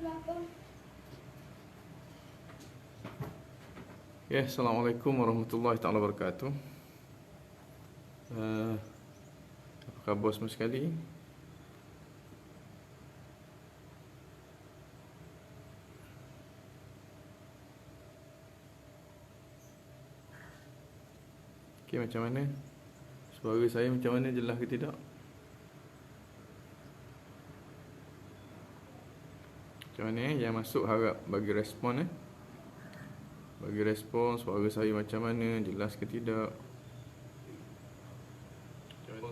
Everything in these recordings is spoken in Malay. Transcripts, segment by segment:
Ya, Assalamualaikum warahmatullahi taala wabarakatuh. Apa khabar semua sekali? Okey, macam mana? Suara saya macam mana, jelas ke tidak? Macam mana yang masuk harap bagi respon Bagi respon suara saya macam mana, jelas ke tidak?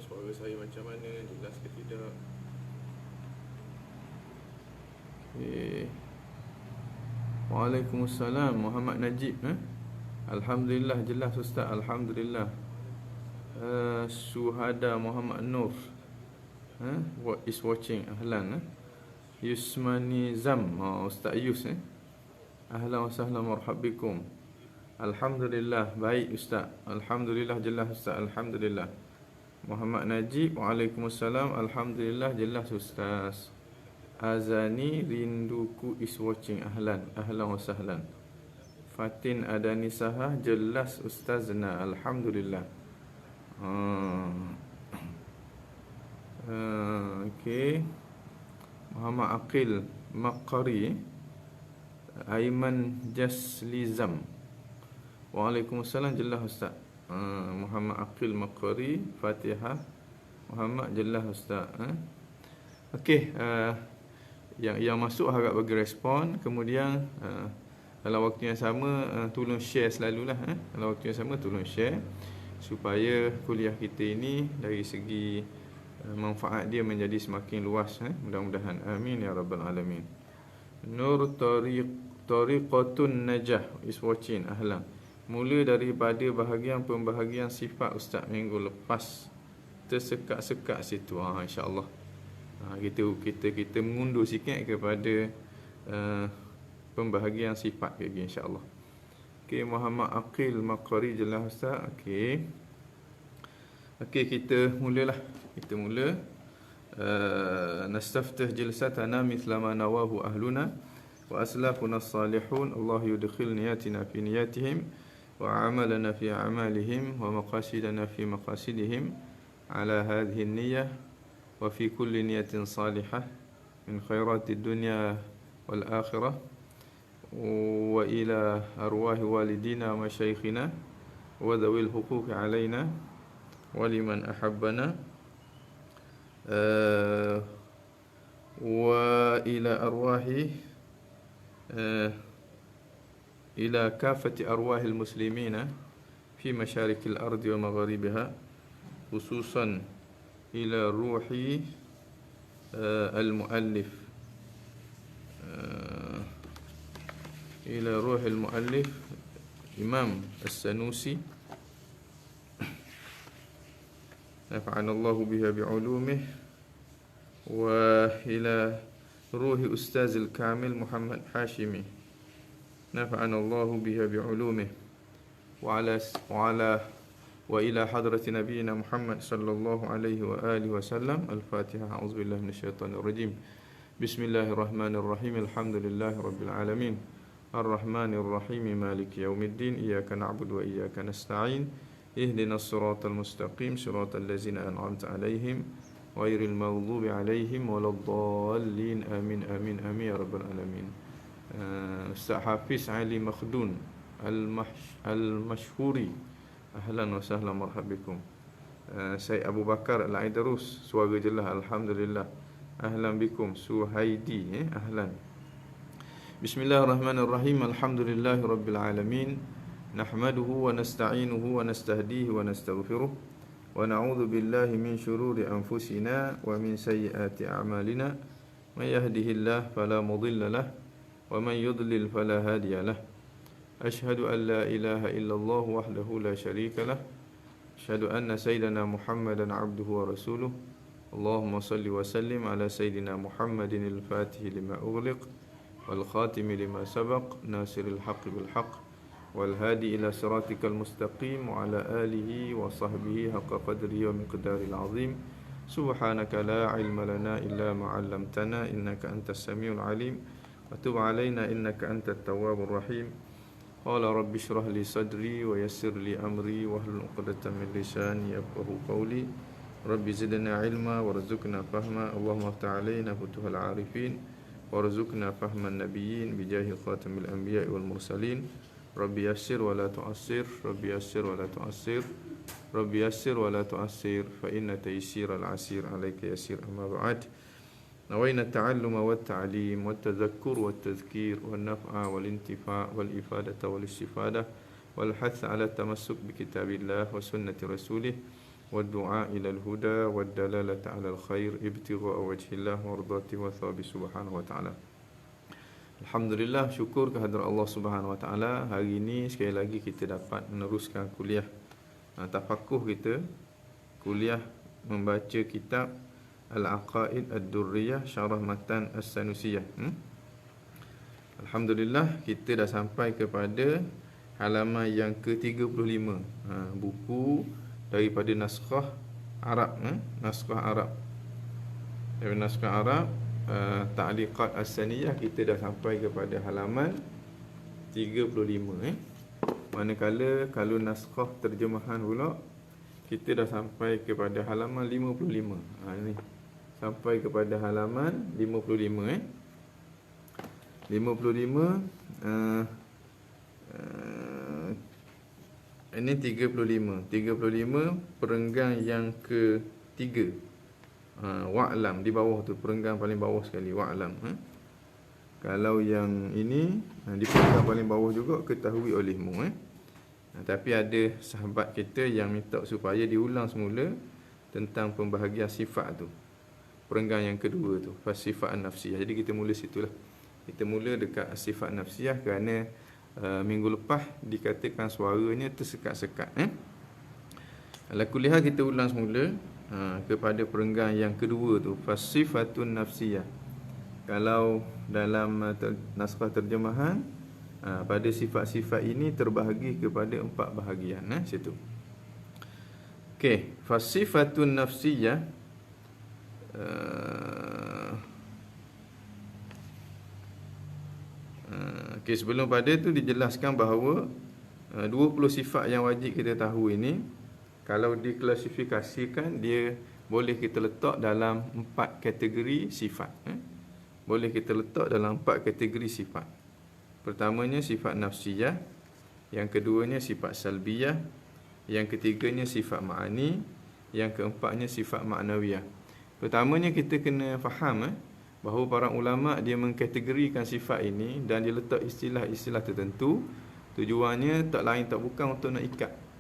Suara saya macam mana, jelas ke tidak? Okey. Waalaikumsalam, Muhammad Najib. Alhamdulillah, jelas Ustaz, Alhamdulillah. Suhada Muhammad Nur what is watching, ahlan. Yusmani Zam, Ustaz Yus. Ahlan wa sahlan, marhab bikum. Alhamdulillah, baik Ustaz. Alhamdulillah, jelas Ustaz, Alhamdulillah. Muhammad Najib, Waalaikumsalam, Alhamdulillah, jelas Ustaz. Azani, rinduku is watching, ahlan, ahlan wa sahlan. Fatin Adani Sahah, jelas Ustazna, Alhamdulillah. Okey. Muhammad Aqil Maqari, Aiman Jaslizam. Waalaikumsalam, jelas Ustaz. Muhammad Aqil Maqari, Fatihah Muhammad, jelas Ustaz. Okey, yang masuk harap bagi respon. Kemudian dalam waktu yang sama tolong share selalulah. Dalam waktu yang sama tolong share supaya kuliah kita ini dari segi manfaat dia menjadi semakin luas. Mudah-mudahan, amin ya rabbal alamin. Nur Tariqatun Najah is watching, ahlan. Mula daripada pembahagian sifat Ustaz minggu lepas, tersekat-sekat situ. InsyaAllah kita mengundur sikit kepada pembahagian sifat lagi, insyaAllah. Okey, Muhammad Aqil Maqari, jelas Ustaz. Okey, kita mulalah. Kita mula. Nastaftih jilsatana mithla ma nawahu ahluna wa aslafuna as-salihun. Allah yudkhil niyatina fi niyatihim wa amalana fi a'malihim wa maqasidana fi maqasidihim ala hadhihi an-niyyah wa fi kulli niyatin salihah min khairatid dunya wal akhirah wa ila arwahi walidina wa masyayikhina wa dhawil huquqi alaina wa liman ahabbana wa ila arwahi ila kafati arwahil muslimina fi masyarikil ardi wa magharibiha, khususan ila ruhi al-muallif ila ruh al-muallif Imam As-Sanusi, nafa'ana Allahu biha bi'ulumih, wa ila ruhi Ustaz al-Kamil Muhammad Hashimi, nafa'ana Allahu biha bi'ulumih, wa ila hadrati nabiyina Muhammad sallallahu alaihi wa alihi wasallam. Al-Fatihah. A'udzubillahi minasyaitonir rajim. Bismillahirrahmanirrahim. Alhamdulillahi rabbil alamin. Ar-Rahmanir Rahim, Maliki yaumiddin. Iyyaka na'budu wa iyyaka nasta'in. Ihdinas siratal mustaqim, siratal ladzina an'amta 'alaihim ghairil maghdubi 'alaihim waladdallin. Amin amin amin ya rabbal alamin. Ustaz Hafiz Ali Makhdun Al-Mashhuri, ahlan wa sahlan, marhab bikum. Syed Abu Bakar Al-Aidarus, suara jelas, alhamdulillah. Ahlan bikum. Suhaidi, ahlan. Bismillahirrahmanirrahim. Alhamdulillahi rabbil alamin. Nahmaduhu wa nasta'inuhu wa nastahdihi wa nastaghfiruh wa na'udzu billahi min shururi anfusina wa min sayyiati a'malina. May yahdihillahu fala mudilla lahu wa man yudlil fala hadiya lahu. Ashhadu an la ilaha illallah wahdahu la syarika lah. Ashhadu anna sayyidana Muhammadan abduhu wa rasuluh. Allahumma salli wa sallim ala sayyidina Muhammadin al-Fatih lima ughliq wal khatimi lima sabaq, nasiril haqqi bil haqq wal hadi ila siratikal mustaqim wa ala alihi wa sahbihi haqqa qadrihi wa miqdaril azim. Subhanaka la ilma lana illa ma 'allamtana innaka antas samiul alim. wa tub 'alaina innaka antat tawwabur rahim. Qala rabbi shrah li sadri wa yassir li amri wahlul 'uqdatam min lisani yafqahu qawli. Rabbi zidna ilma warzuqna fahma. Allahumma aftah 'alaina futuhal 'arifin warzuqna fahman nabiyyin bijahi khatamil anbiya'i wal mursalin. Rabbi yassir wa la tu'assir, Rabbi yassir wa la tu'assir, Rabbi yassir wa la tu'assir, fa inna taysiral 'asir 'alaika yasir. Amma ba'd. نوينا التعلم والتعليم والتذكر والتذكير والنفع والانتفاع والإفادة والاستفادة والحث على التمسك بكتاب الله وسنة رسوله والدعاء إلى الهدى والدلالة على الخير ابتغاء وجه الله وارضاته وثوابه سبحانه وتعالى. Alhamdulillah, syukur kehadrat Allah Subhanahu Wa Taala. Hari ini sekali lagi kita dapat meneruskan kuliah tafakuh kita, kuliah membaca kitab Al-Aqaid Ad-Durriyah Syarah Matan As-Sanusiyah. Alhamdulillah, kita dah sampai kepada halaman yang ke-35. Buku daripada naskah Arab, naskah Arab. Dari naskah Arab, Ta'liqat As-Saniyah, kita dah sampai kepada halaman 35. Manakala kalau naskah terjemahan pula, kita dah sampai kepada halaman 55. Ini sampai kepada halaman 55. 55 ini 35 perenggan yang ketiga. Wa'lam di bawah tu, perenggan paling bawah sekali, wa'lam. Kalau yang ini di perenggan paling bawah juga, ketahui olehmu. Tapi ada sahabat kita yang minta supaya diulang semula tentang pembahagian sifat tu, perenggan yang kedua tu, sifat nafsiyah. Jadi kita mula situlah. Kita mula dekat sifat nafsiyah kerana minggu lepas dikatakan suaranya tersekat-sekat. Ala kuliah kita ulang semula kepada perenggan yang kedua tu, sifatun nafsiyah. Kalau dalam naskah terjemahan, pada sifat-sifat ini terbahagi kepada 4 bahagian. Situ. Okey, sifatun nafsiyah. Okey, sebelum pada tu dijelaskan bahawa 20 sifat yang wajib kita tahu ini, kalau diklasifikasikan, dia boleh kita letak dalam 4 kategori sifat. Boleh kita letak dalam 4 kategori sifat. Pertamanya sifat nafsiyah, yang keduanya sifat salbiyah, yang ketiganya sifat ma'ani, yang keempatnya sifat ma'nawiyah. Pertamanya kita kena faham bahawa para ulama' dia mengkategorikan sifat ini dan dia letak istilah-istilah tertentu. Tujuannya tak lain tak bukan untuk nak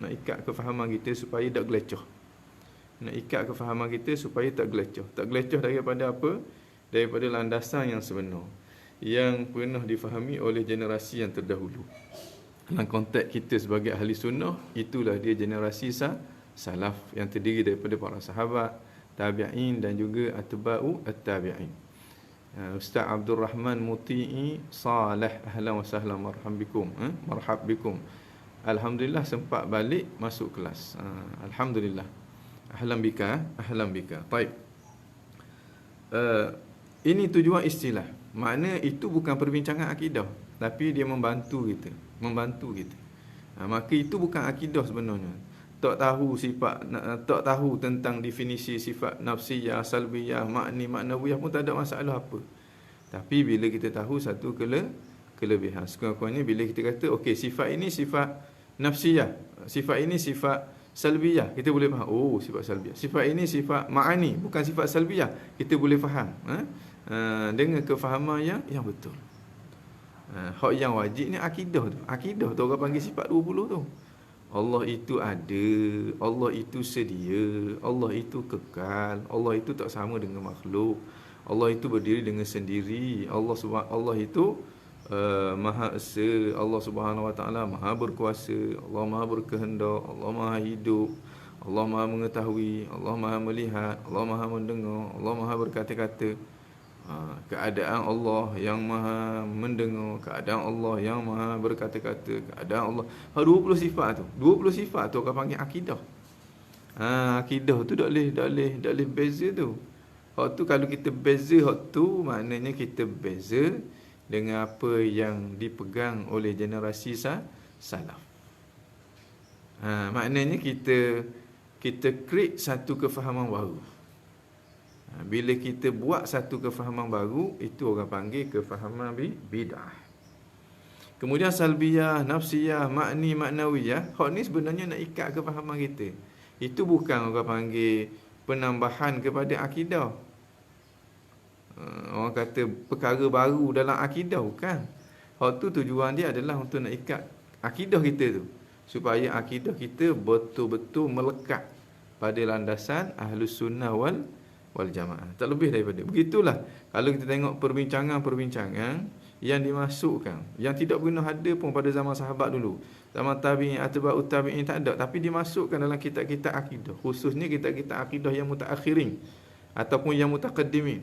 ikat kefahaman kita supaya tak gelecoh. Nak ikat kefahaman kita supaya tak gelecoh. Tak gelecoh daripada apa? Daripada landasan yang sebenar, yang pernah difahami oleh generasi yang terdahulu. Dalam konteks kita sebagai ahli sunnah, itulah dia generasi salaf yang terdiri daripada para sahabat, tabi'in dan juga atba'u at-tabi'in. Ustaz Abdul Rahman Muti'i Saleh, ahlan wa sahlan, marhab bikum. Alhamdulillah sempat balik masuk kelas. Alhamdulillah. Ahlan bika. Baik. Ini tujuan istilah. Makna itu bukan perbincangan akidah, tapi dia membantu kita. Maka itu bukan akidah sebenarnya. Tak tahu tentang definisi sifat nafsiyah, salbiyah, ma'nawiyah pun tak ada masalah apa. Tapi bila kita tahu satu kelebihan, sekurang-kurangnya bila kita kata okey, sifat ini sifat nafsiyah, sifat ini sifat salbiyah, kita boleh faham, oh sifat salbiyah. Sifat ini sifat ma'ani, bukan sifat salbiyah, kita boleh faham dengan kefahaman yang betul. Hak yang wajib ni akidah tu. Akidah tu orang panggil sifat 20 tu. Allah itu ada, Allah itu sedia, Allah itu kekal, Allah itu tak sama dengan makhluk, Allah itu berdiri dengan sendiri, Allah itu Maha Esa, Allah Subhanahu Wa Taala Maha berkuasa, Allah Maha berkehendak, Allah Maha hidup, Allah Maha mengetahui, Allah Maha melihat, Allah Maha mendengar, Allah Maha berkata-kata. Keadaan Allah yang Maha mendengar, keadaan Allah yang Maha berkata-kata, keadaan Allah. 20 sifat tu. 20 sifat tu orang panggil akidah. Akidah tu tak boleh beza tu. Hak tu kalau kita beza hak tu, maknanya kita beza dengan apa yang dipegang oleh generasi salaf. Maknanya kita create satu kefahaman baru. Bila kita buat satu kefahaman baru, itu orang panggil kefahaman bid'ah. Kemudian salbiyah, nafsiyah, maknawiyah, hak ni sebenarnya nak ikat kefahaman kita. Itu bukan orang panggil penambahan kepada akidah. Orang kata perkara baru dalam akidah, bukan. Hak tu tujuan dia adalah untuk nak ikat akidah kita tu, supaya akidah kita betul-betul melekat pada landasan Ahlus Sunnah wal Jamaah. Tak lebih daripada. Begitulah kalau kita tengok perbincangan yang dimasukkan, yang tidak pernah ada pun pada zaman sahabat dulu, zaman tabi'in, atba'ut tabi'in, tak ada, tapi dimasukkan dalam kitab-kitab akidah, khususnya kitab-kitab akidah yang mutaakhirin ataupun yang mutaqaddimin.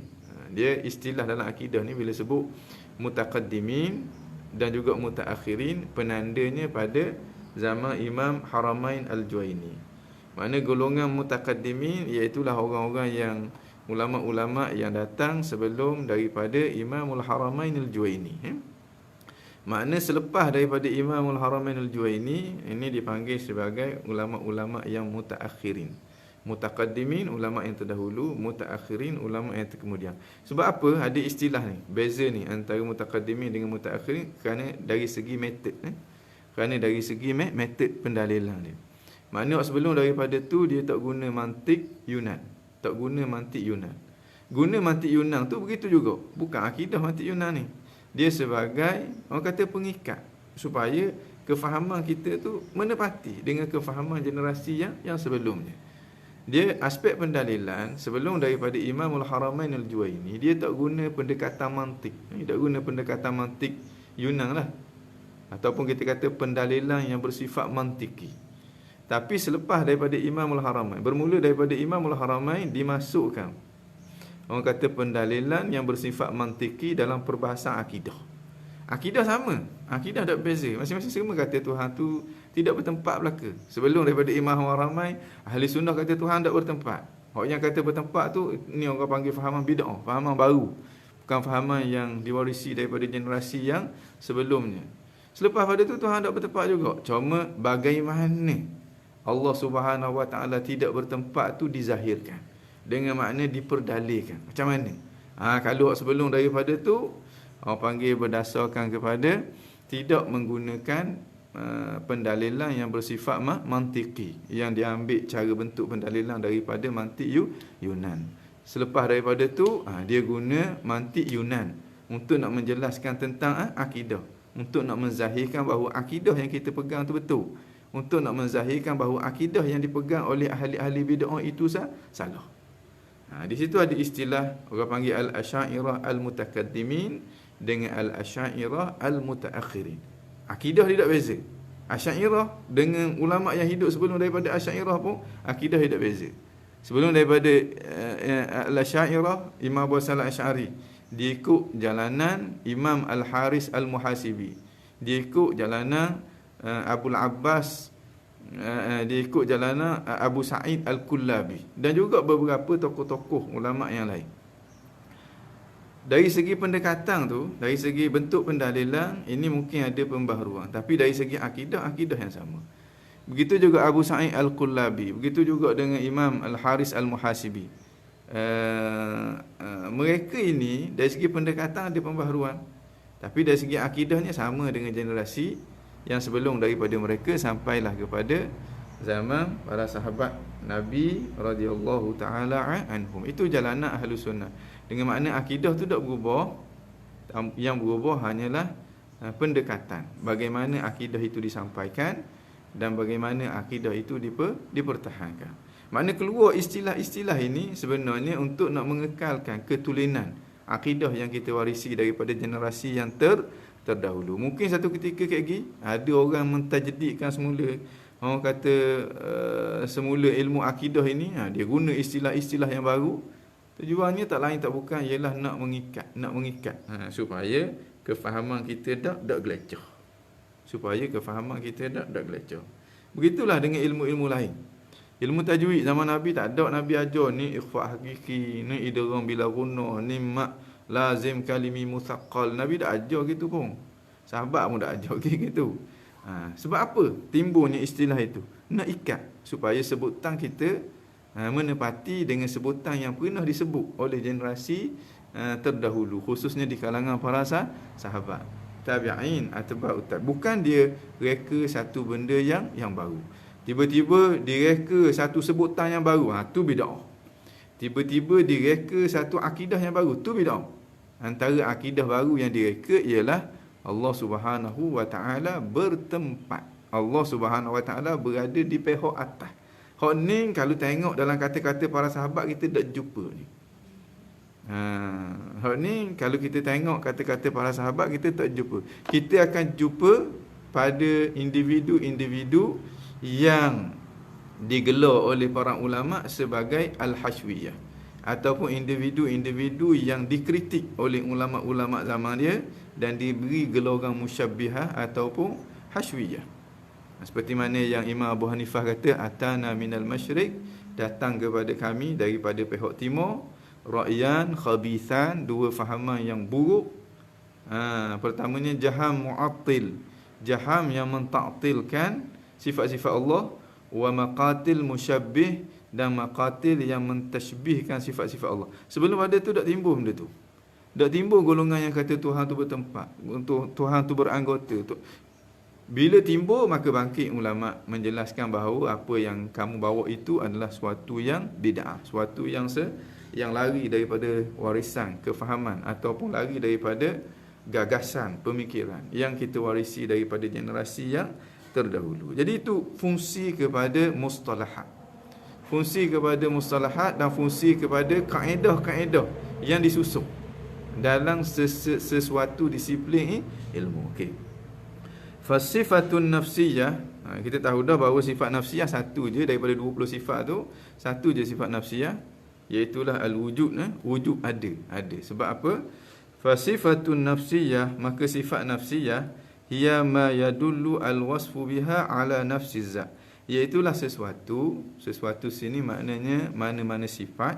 Dia istilah dalam akidah ni bila sebut mutaqaddimin dan juga mutaakhirin, penandanya pada zaman Imam Haramain Al-Juwaini. Makna golongan mutaqaddimin iaitulah orang-orang yang ulama-ulama yang datang sebelum daripada Imamul Haramain Al-Juwaini. Makna selepas daripada Imamul Haramain Al-Juwaini, ini dipanggil sebagai ulama-ulama yang mutaakhirin. Mutaqaddimin, ulama yang terdahulu, mutaakhirin, ulama yang terkemudian. Sebab apa ada istilah ni? Beza ni antara mutaqaddimin dengan mutaakhirin kerana dari segi metod. Kerana dari segi metod pendalilan dia. Maknanya sebelum daripada tu dia tak guna mantik Yunan. Tak guna mantik Yunan. Guna mantik Yunan tu begitu juga. Bukan akidah mantik Yunan ni. Dia sebagai orang kata pengikat supaya kefahaman kita tu menepati dengan kefahaman generasi yang sebelumnya. Dia aspek pendalilan sebelum daripada Imamul Haramain Al-Juwaini, dia tak guna pendekatan mantik. Dia tak guna pendekatan mantik Yunan lah. Ataupun kita kata pendalilan yang bersifat mantiki. Tapi selepas daripada Imamul Haramain, bermula daripada Imamul Haramain, dimasukkan orang kata pendalilan yang bersifat mantiki dalam perbahasan akidah. Akidah sama, akidah tak beza. Masing-masing semua kata Tuhan tu tidak bertempat belaka. Sebelum daripada Imam Haramain, ahli sunnah kata Tuhan tak bertempat. Orang yang kata bertempat tu, ni orang panggil fahaman bid'ah, fahaman baru. Bukan fahaman yang diwarisi daripada generasi yang sebelumnya. Selepas pada tu Tuhan tak bertempat juga. Cuma bagaimana Allah Subhanahu Wa Taala tidak bertempat tu dizahirkan. Dengan makna diperdalilkan. Macam mana? Kalau sebelum daripada tu, orang panggil berdasarkan kepada tidak menggunakan pendalilan yang bersifat mantiki, yang diambil cara bentuk pendalilan daripada mantik Yunan. Selepas daripada tu dia guna mantik Yunan untuk nak menjelaskan tentang akidah, untuk nak menzahirkan bahawa akidah yang kita pegang tu betul, untuk nak menzahirkan bahawa akidah yang dipegang oleh ahli-ahli bid'ah itu salah. Di situ ada istilah orang panggil al-asy'ariyah al-mutakaddimin dengan al-asy'ariyah al-mutaakhirin. Akidah tidak beza. Asy'ariyah dengan ulama yang hidup sebelum daripada Asy'ariyah pun akidah tidak beza. Sebelum daripada al-Asy'ariyah, Imam Abu Salah Asy'ari, dia ikut jalanan Imam Al-Haris Al-Muhasibi. Dia ikut jalanan Abul Abbas, dia ikut jalanan Abu Sa'id Al-Kullabi dan juga beberapa tokoh-tokoh ulama yang lain. Dari segi pendekatan tu, dari segi bentuk pendalilan, ini mungkin ada pembaharuan. Tapi dari segi akidah yang sama. Begitu juga Abu Sa'id Al-Kullabi. Begitu juga dengan Imam Al-Haris Al-Muhasibi. Mereka ini, dari segi pendekatan ada pembaharuan. Tapi dari segi akidahnya sama dengan generasi yang sebelum daripada mereka sampailah kepada zaman para sahabat Nabi radhiyallahu taala anhum. Itu jalanan Ahlus Sunnah. Dengan makna akidah tu tak berubah. Yang berubah hanyalah pendekatan. Bagaimana akidah itu disampaikan dan bagaimana akidah itu dipertahankan. Makna keluar istilah-istilah ini sebenarnya untuk nak mengekalkan ketulinan akidah yang kita warisi daripada generasi yang terdahulu. Mungkin satu ketika lagi ada orang mentajdidkan semula. Orang kata semula ilmu akidah ini, dia guna istilah-istilah yang baru. Tujuannya tak lain tak bukan ialah nak mengikat supaya kefahaman kita tak gelecah. Supaya kefahaman kita tak gelecah. Begitulah dengan ilmu-ilmu lain. Ilmu tajwid zaman Nabi tak ada Nabi ajar ni ikhfa hakiki, ni idgham bila gunah, ni lazim kalimi muthaqqal. Nabi dah ajar gitu pun. Sahabat pun dah ajar gitu. Sebab apa timbulnya istilah itu? Nak ikat supaya sebutan kita menepati dengan sebutan yang pernah disebut oleh generasi terdahulu, khususnya di kalangan para sahabat, tabi'in, atba'ut tabi'in. Bukan dia reka satu benda yang baru. Tiba-tiba direka satu sebutan yang baru, tu bid'ah. Tiba-tiba direka satu akidah yang baru, tu bid'ah. Antara akidah baru yang direka ialah Allah Subhanahu wa taala bertempat. Allah Subhanahu wa taala berada di pihak atas. Hak ni kalau tengok dalam kata-kata para sahabat kita tak jumpa ni. Hak ni kalau kita tengok kata-kata para sahabat kita tak jumpa. Kita akan jumpa pada individu-individu yang digelar oleh para ulama sebagai al-hashwiyah, ataupun individu-individu yang dikritik oleh ulama-ulama zaman dia dan diberi geloran musyabbihah ataupun hashwiyah. Seperti mana yang Imam Abu Hanifah kata, atana minal masyriq, datang kepada kami daripada pihak timur, ra'yan khabithan, dua fahaman yang buruk. Pertamanya Jaham mu'attil, Jaham yang mentaktilkan sifat-sifat Allah, wa maqatil musyabbih, dan maqatil yang mentashbihkan sifat-sifat Allah. Sebelum ada tu tak timbul benda tu. Tak timbul golongan yang kata Tuhan tu bertempat, untuk Tuhan tu beranggota. Bila timbul, maka bangkit ulama menjelaskan bahawa apa yang kamu bawa itu adalah suatu yang bid'ah, suatu yang lari daripada warisan kefahaman ataupun lari daripada gagasan pemikiran yang kita warisi daripada generasi yang terdahulu. Jadi itu fungsi kepada mustalahat. Fungsi kepada mustalahat dan fungsi kepada kaedah-kaedah yang disusun dalam sesuatu disiplin ilmu. Okey. Fasifatun nafsiyah, kita tahu dah bahawa sifat nafsiyah satu je daripada 20 sifat tu, satu je sifat nafsiyah, iaitu al-wujud. Wujud ada. Sebab apa? Fasifatun nafsiyah, maka sifat nafsiyah hiya ma yadullu al-wasfu biha ala nafsi zat, iaitulah sesuatu sini maknanya mana-mana sifat,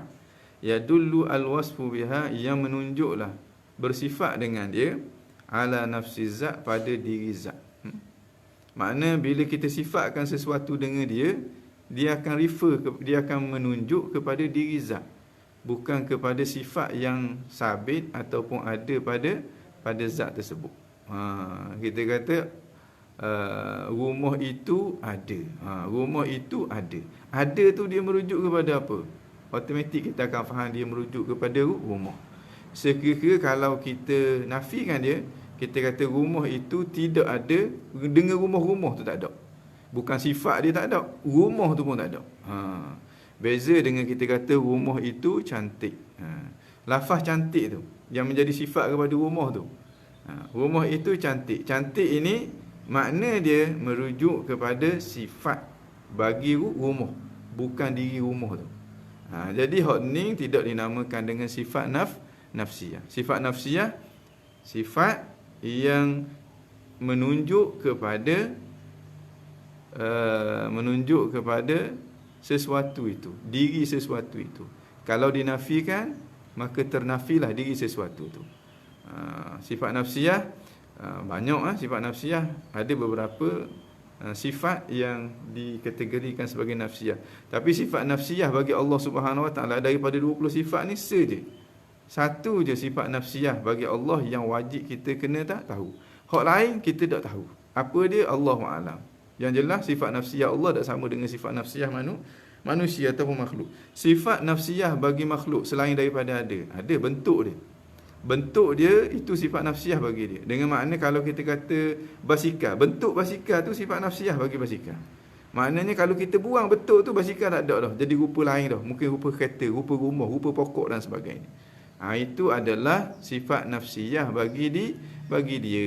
yadullu al-wasfu biha, yang menunjuklah bersifat dengan dia, ala nafsi zat, pada diri zat. Makna bila kita sifatkan sesuatu dengan dia, dia akan dia akan menunjuk kepada diri zat, bukan kepada sifat yang sabit ataupun ada pada zat tersebut. Kita kata rumah itu ada. Rumah itu ada. Ada tu dia merujuk kepada apa? Automatik kita akan faham dia merujuk kepada rumah. Sekiranya kalau kita nafikan dia, kita kata rumah itu tidak ada, dengan rumah-rumah tu tak ada. Bukan sifat dia tak ada, rumah tu pun tak ada. Beza dengan kita kata rumah itu cantik. Lafaz cantik tu yang menjadi sifat kepada rumah tu. Rumah itu cantik. Cantik ini makna dia merujuk kepada sifat bagi rumah, bukan diri rumah tu. Jadi hak ni tidak dinamakan dengan sifat nafsiyah. Sifat nafsiyah sifat yang menunjuk kepada sesuatu itu, diri sesuatu itu. Kalau dinafikan, maka ternafilah diri sesuatu itu. Sifat nafsiyah banyak. Sifat nafsiyah ada beberapa sifat yang dikategorikan sebagai nafsiyah. Tapi sifat nafsiyah bagi Allah Subhanahu Wa Taala daripada 20 sifat ni saja, satu je sifat nafsiyah bagi Allah yang wajib kita kena tahu. Hak lain kita tak tahu. Apa dia? Allahu a'lam. Yang jelas sifat nafsiyah Allah tak sama dengan sifat nafsiyah manusia ataupun makhluk. Sifat nafsiyah bagi makhluk selain daripada ada bentuk dia. Bentuk dia itu sifat nafsiyah bagi dia. Dengan makna kalau kita kata basikal, bentuk basikal tu sifat nafsiyah bagi basikal. Maknanya kalau kita buang bentuk tu, basikal tak ada dah. Jadi rupa lain dah. Mungkin rupa kereta, rupa rumah, rupa pokok dan sebagainya. Itu adalah sifat nafsiyah bagi dia.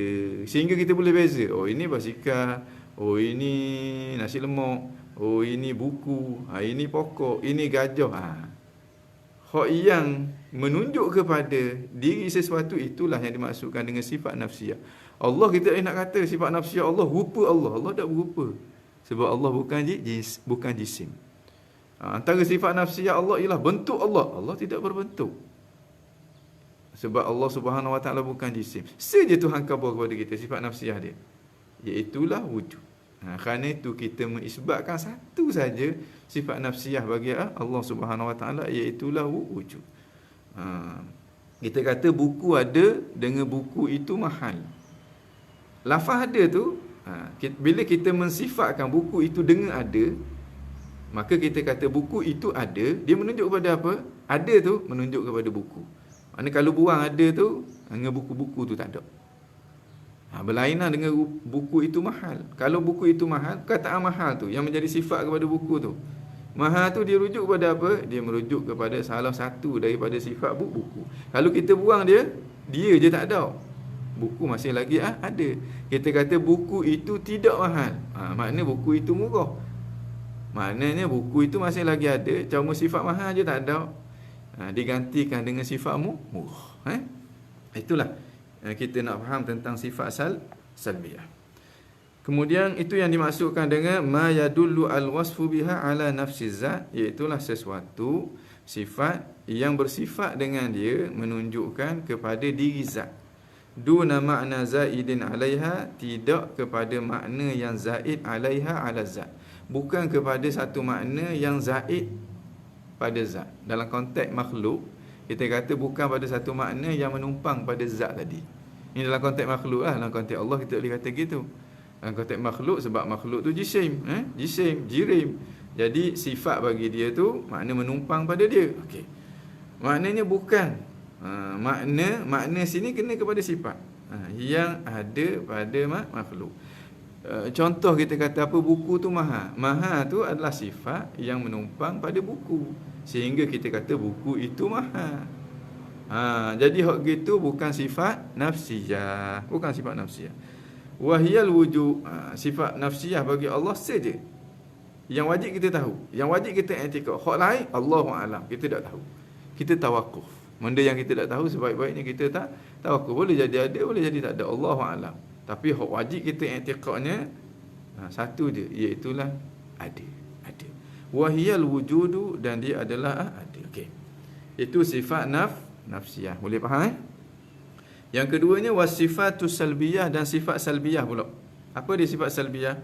Sehingga kita boleh beza. Oh ini basikal, oh ini nasi lemak, oh ini buku, ini pokok, ini gajah. Hak yang menunjuk kepada diri sesuatu, itulah yang dimaksudkan dengan sifat nafsiyah. Allah kita nak kata sifat nafsiyah Allah, rupa Allah. Allah tak berupa. Sebab Allah bukan jisim. Antara sifat nafsiyah Allah ialah bentuk Allah. Allah tidak berbentuk. Sebab Allah Subhanahu Wa Taala bukan jisim. Saja Tuhan khabar kepada kita sifat nafsiyah dia, iaitulah wujud. Kerana itu kita mengisbatkan satu saja sifat nafsiyah bagi Allah Subhanahu Wa Taala, iaitulah wujud. Kita kata buku ada dengan buku itu mahal. Lafaz ada tu, bila kita mensifatkan buku itu dengan ada, maka kita kata buku itu ada, dia menunjuk kepada apa? Ada tu menunjuk kepada buku. Maknanya kalau buang ada tu, dengan buku-buku tu tak ada. Berlainan dengan buku itu mahal. Kalau buku itu mahal, kataan mahal tu yang menjadi sifat kepada buku tu. Mahal tu dia rujuk kepada apa? Dia merujuk kepada salah satu daripada sifat buku. Kalau kita buang dia je tak ada. Buku masih lagi ada. Kita kata buku itu tidak mahal. Maknanya buku itu murah. Maknanya buku itu masih lagi ada, cuma sifat mahal je tak ada. Digantikan dengan sifat murah. Itulah kita nak faham tentang sifat salbiyah. Kemudian itu yang dimaksudkan dengan ma yadullu al-wasfu biha ala nafsi zat, iaitulah sesuatu sifat yang bersifat dengan dia menunjukkan kepada diri zat. Duna makna zaidin alaiha, tidak kepada makna yang zaid alaiha ala zat. Bukan kepada satu makna yang zaid pada zat. Dalam konteks makhluk, kita kata bukan pada satu makna yang menumpang pada zat tadi. Ini dalam konteks makhluk lah. Dalam konteks Allah kita boleh kata gitu. Dalam konteks makhluk, sebab makhluk tu jisim, jirim. Jadi sifat bagi dia tu makna menumpang pada dia. Okey. Maknanya bukan. Makna sini kena kepada sifat yang ada pada makhluk. Contoh kita kata apa, buku tu mahal. Mahal tu adalah sifat yang menumpang pada buku, sehingga kita kata buku itu mahal. Jadi hak gitu bukan sifat nafsiyah, bukan sifat nafsiyah. Wahyal wujud, sifat nafsiyah bagi Allah saja yang wajib kita tahu, yang wajib kita i'tikad. Hak lain Allahu a'lam, kita tak tahu. Kita tawakuf. Benda yang kita tak tahu, sebaik-baiknya kita tak tawakuf. Boleh jadi ada, boleh jadi tak ada, Allahu a'lam. Tapi hak wajib kita i'tiqadnya satu je, iaitulah ada. Wahyal wujudu, dan dia adalah ada. Okey. Itu sifat nafsiyah. Boleh faham? Yang keduanya wasifatus salbiyah, dan sifat salbiyah pula. Apa dia sifat salbiyah?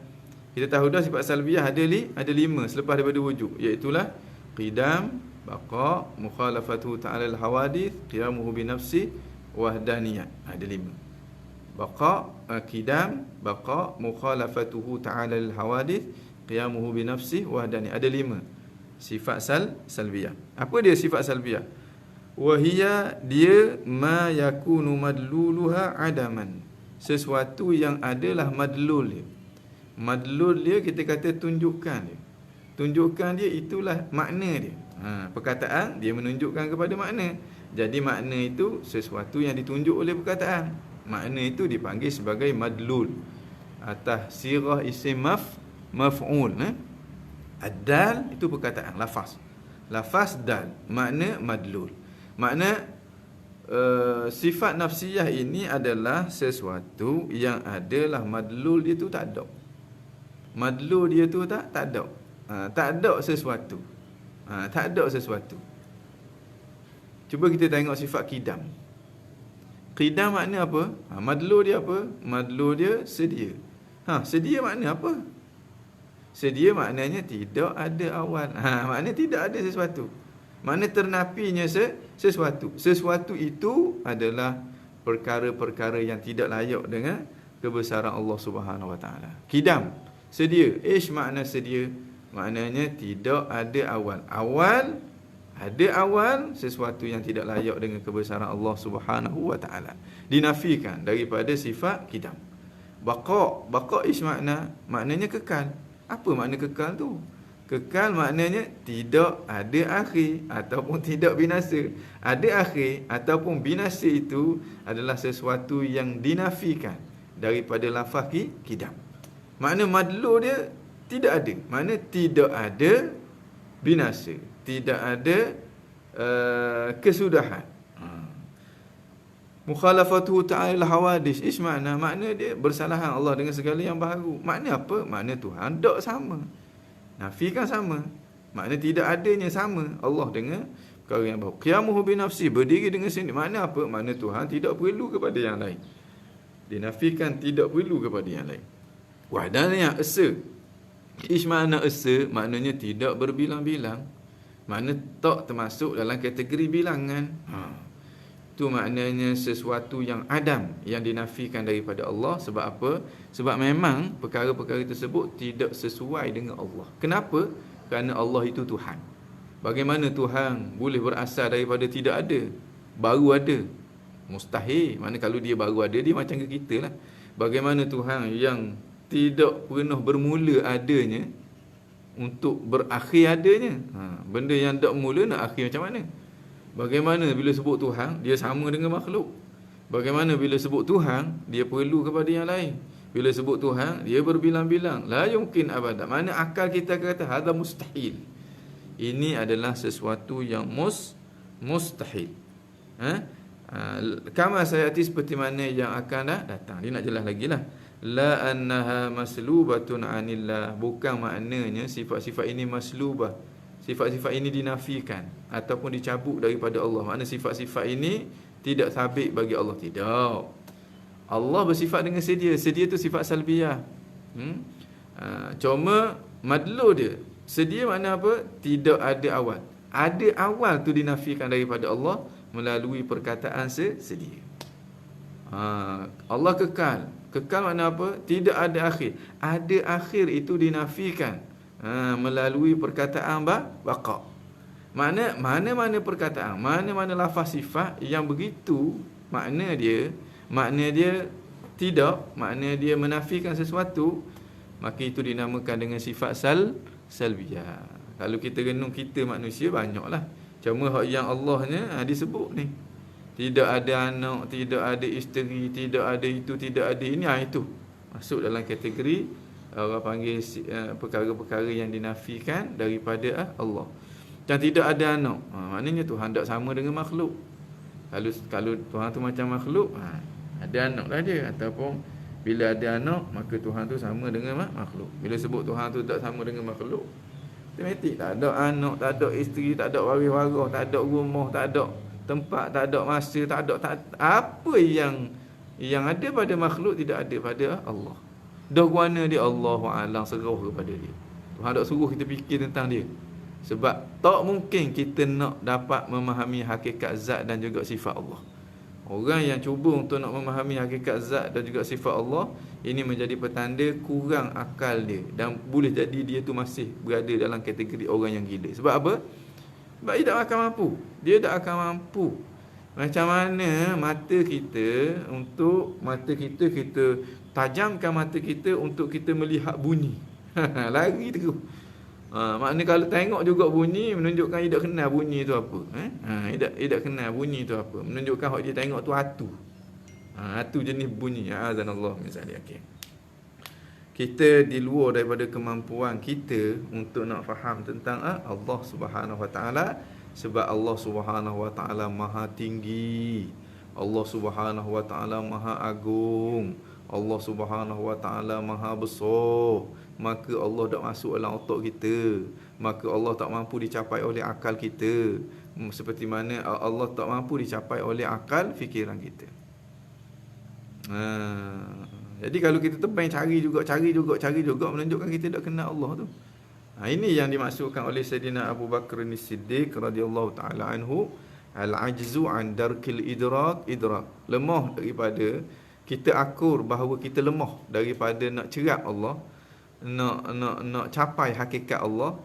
Kita tahu dah sifat salbiyah ada 5 selepas daripada wujud, iaitulah qidam, baqa, mukhalafatu ta'ala al-hawadith, qiyamuhu bi nafsi, wahdaniyah. Ada 5. Baqa, qidam, baqa, mukhalafatuhu ta'ala al-hawadith, qiyamuhu bi nafsi, wahdaniyah. Ada 5 sifat salbiyah. Apa dia sifat salbiyah? Wahia, dia ma yakunu madluluha adaman, sesuatu yang adalah madlul dia. Madlul dia kita kata tunjukkan dia. Tunjukkan dia itulah makna dia. Perkataan dia menunjukkan kepada makna. Jadi makna itu sesuatu yang ditunjuk oleh perkataan. Makna itu dipanggil sebagai madlul atas sirah isim maf'ul. Ad-dal itu perkataan, lafaz. Lafaz dal, makna madlul. Makna sifat nafsiyah ini adalah sesuatu yang adalah madlul dia tu tak ada. Madlul dia tu tak ada. Tak ada sesuatu. Tak ada sesuatu. Cuba kita tengok sifat qidam. Qidam makna apa? Madlul dia apa? Madlul dia sedia. Sedia makna apa? Sedia maknanya tidak ada awal. Maknanya tidak ada sesuatu. Makna ternafinya sesuatu. Sesuatu itu adalah perkara-perkara yang tidak layak dengan kebesaran Allah Subhanahu Wa Taala. Qidam, sedia. Ish makna sedia? Maknanya tidak ada awal. Ada awal sesuatu yang tidak layak dengan kebesaran Allah Subhanahu Wa Taala. Dinafikan daripada sifat qidam. Baqa ish maknanya kekal. Apa makna kekal tu? Kekal maknanya tidak ada akhir ataupun tidak binasa. Ada akhir ataupun binasa itu adalah sesuatu yang dinafikan daripada lafaz qidam. Makna madlul dia tidak ada. Makna tidak ada binasa, tidak ada kesudahan. Mukhalafatuhu ta'ala hawadis, ish makna dia bersalahan Allah dengan segala yang baharu. Makna apa? Makna Tuhan tak sama. Nafikan sama. Makna tidak adanya sama Allah dengan perkara yang baru. Qiyamuhu bi nafsi, berdiri dengan sendiri. Makna apa? Makna Tuhan tidak perlu kepada yang lain. Dinafikan tidak perlu kepada yang lain. Wahdaniyah esa. Ish makna esa, maknanya tidak berbilang-bilang. Makna tak termasuk dalam kategori bilangan. Itu maknanya sesuatu yang adam, yang dinafikan daripada Allah. Sebab apa? Sebab memang perkara-perkara tersebut tidak sesuai dengan Allah. Kenapa? Kerana Allah itu Tuhan. Bagaimana Tuhan boleh berasal daripada tidak ada, baru ada? Mustahil. Mana kalau dia baru ada, dia macam kita lah. Bagaimana Tuhan yang tidak pernah bermula adanya untuk berakhir adanya? Benda yang tak mula nak akhir macam mana? Bagaimana bila sebut Tuhan, dia sama dengan makhluk? Bagaimana bila sebut Tuhan, dia perlu kepada yang lain? Bila sebut Tuhan, dia berbilang-bilang. La yumkin abadan. Mana akal kita kata, hadha mustahil. Ini adalah sesuatu yang mustahil. Kama sayati, seperti mana yang akan datang. Dia nak jelas lagi lah. La annaha maslubatun anillah. Bukan maknanya sifat-sifat ini maslubah. Sifat-sifat ini dinafikan ataupun dicabut daripada Allah. Makna sifat-sifat ini tidak sabit bagi Allah. Tidak. Allah bersifat dengan sedia. Sedia tu sifat salbiyah. Cuma madlu dia. Sedia makna apa? Tidak ada awal. Ada awal tu dinafikan daripada Allah melalui perkataan sedia. Allah kekal. Kekal makna apa? Tidak ada akhir. Ada akhir itu dinafikan melalui perkataan baqa. Mana-mana perkataan, mana-mana lafaz sifat yang begitu, makna dia tidak, makna dia menafikan sesuatu, maka itu dinamakan dengan sifat salbiyah. Kalau kita renung, kita manusia banyaklah. Cuma hak yang Allahnya disebut ni. Tidak ada anak, tidak ada isteri, tidak ada itu, tidak ada ini, itu masuk dalam kategori orang panggil perkara-perkara yang dinafikan daripada Allah. Dan tidak ada anak, maknanya Tuhan tak sama dengan makhluk. Kalau Tuhan tu macam makhluk, ada anak lah dia. Ataupun bila ada anak, maka Tuhan tu sama dengan makhluk. Bila sebut Tuhan tu tak sama dengan makhluk, automatik tak ada anak, tak ada isteri, tak ada waris-waris, tak ada rumah, tak ada tempat, tak ada masa, tak ada apa yang ada pada makhluk tidak ada pada Allah. Dah guana dia Allahu a'lam, serah kepada dia. Tuhan tak suruh kita fikir tentang dia. Sebab tak mungkin kita nak dapat memahami hakikat zat dan juga sifat Allah. Orang yang cuba untuk nak memahami hakikat zat dan juga sifat Allah, ini menjadi petanda kurang akal dia. Dan boleh jadi dia tu masih berada dalam kategori orang yang gila. Sebab apa? Sebab dia tak akan mampu. Dia tak akan mampu. Macam mana kita tajamkan mata kita untuk kita melihat bunyi. Lari terus. Maknanya kalau tengok juga bunyi, menunjukkan dia tak kenal bunyi tu apa. Dia tak kenal bunyi tu apa. Menunjukkan hak dia tengok tu hatu. Hatu jenis bunyi. Azanallah misalnya. Okay. Kita di luar daripada kemampuan kita untuk nak faham tentang Allah Subhanahu Wa Taala, sebab Allah Subhanahu Wa Taala maha tinggi, Allah Subhanahu Wa Taala maha agung, Allah Subhanahu Wa Taala maha besar. Maka Allah tak masuk dalam otak kita, maka Allah tak mampu dicapai oleh akal kita, seperti mana Allah tak mampu dicapai oleh akal fikiran kita. Jadi kalau kita tebang cari juga menunjukkan kita tak kenal Allah tu. Ini yang dimaksudkan oleh Sayyidina Abu Bakar As-Siddiq radhiyallahu taala anhu, al-ajzu an darkil idrak. Lemah daripada kita akur bahawa kita lemah daripada nak cerap Allah, nak capai hakikat Allah.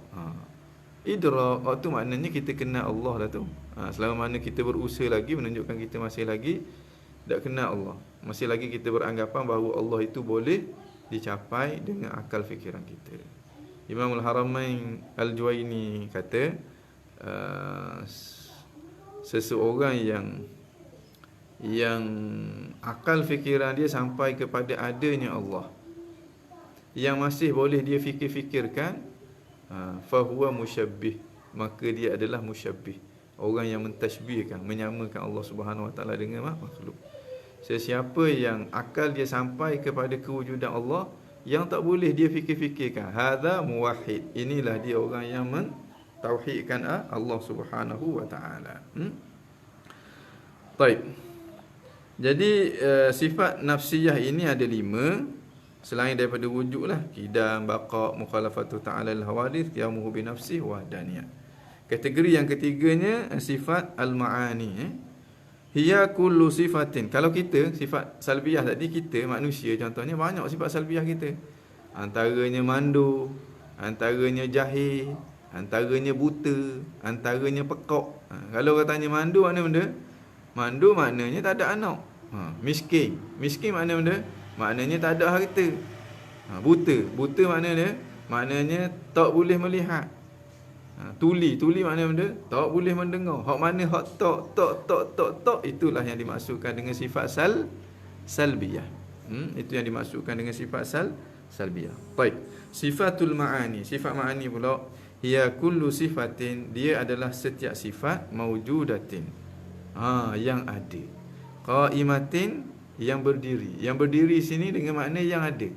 Idrak tu maknanya kita kenal Allah dah tu. Selama mana kita berusaha lagi, menunjukkan kita masih lagi tak kenal Allah. Masih lagi kita beranggapan bahawa Allah itu boleh dicapai dengan akal fikiran kita. Imam Al-Haramain Al-Juwaini kata, seseorang yang akal fikiran dia sampai kepada adanya Allah, yang masih boleh dia fikir-fikirkan, fahuwa musyabbih, maka dia adalah musyabbih, orang yang mentashbihkan, menyamakan Allah Subhanahu Wa Taala dengan makhluk. Sesiapa yang akal dia sampai kepada kewujudan Allah, yang tak boleh dia fikir-fikirkan, hadza muwahhid, inilah dia orang yang tauhidkan Allah Subhanahu wa taala. Baik. Jadi sifat nafsiyah ini ada 5 selain daripada wujud lah, qidam, baqa, mukhalafatu ta'ala al-hawadith, qiyamuhu bi nafsihi wa wahdaniyah. Kategori yang ketiganya sifat al-ma'ani. Hiya kullu sifatin. Kalau kita sifat salbiyah tadi, kita manusia contohnya banyak sifat salbiyah kita. Antaranya mandu, antaranya jahil, antaranya buta, antaranya pekak. Kalau katanya mandu makna benda? Mandu maknanya tak ada anak. Miskin. Miskin makna benda? Maknanya tak ada harta. Buta. Buta maknanya? Maknanya tak boleh melihat. Tuli. Tuli makna benda? Tak boleh mendengar. Hak mana hak tak. Itulah yang dimaksudkan dengan sifat salbiyah. Itu yang dimaksudkan dengan sifat salbiyah. Baik. Sifatul ma'ani. Sifat ma'ani pula. Hiya kullu sifatin. Dia adalah setiap sifat maujudatin. Yang ada. Qaimatin, yang berdiri. Yang berdiri sini dengan makna yang ada.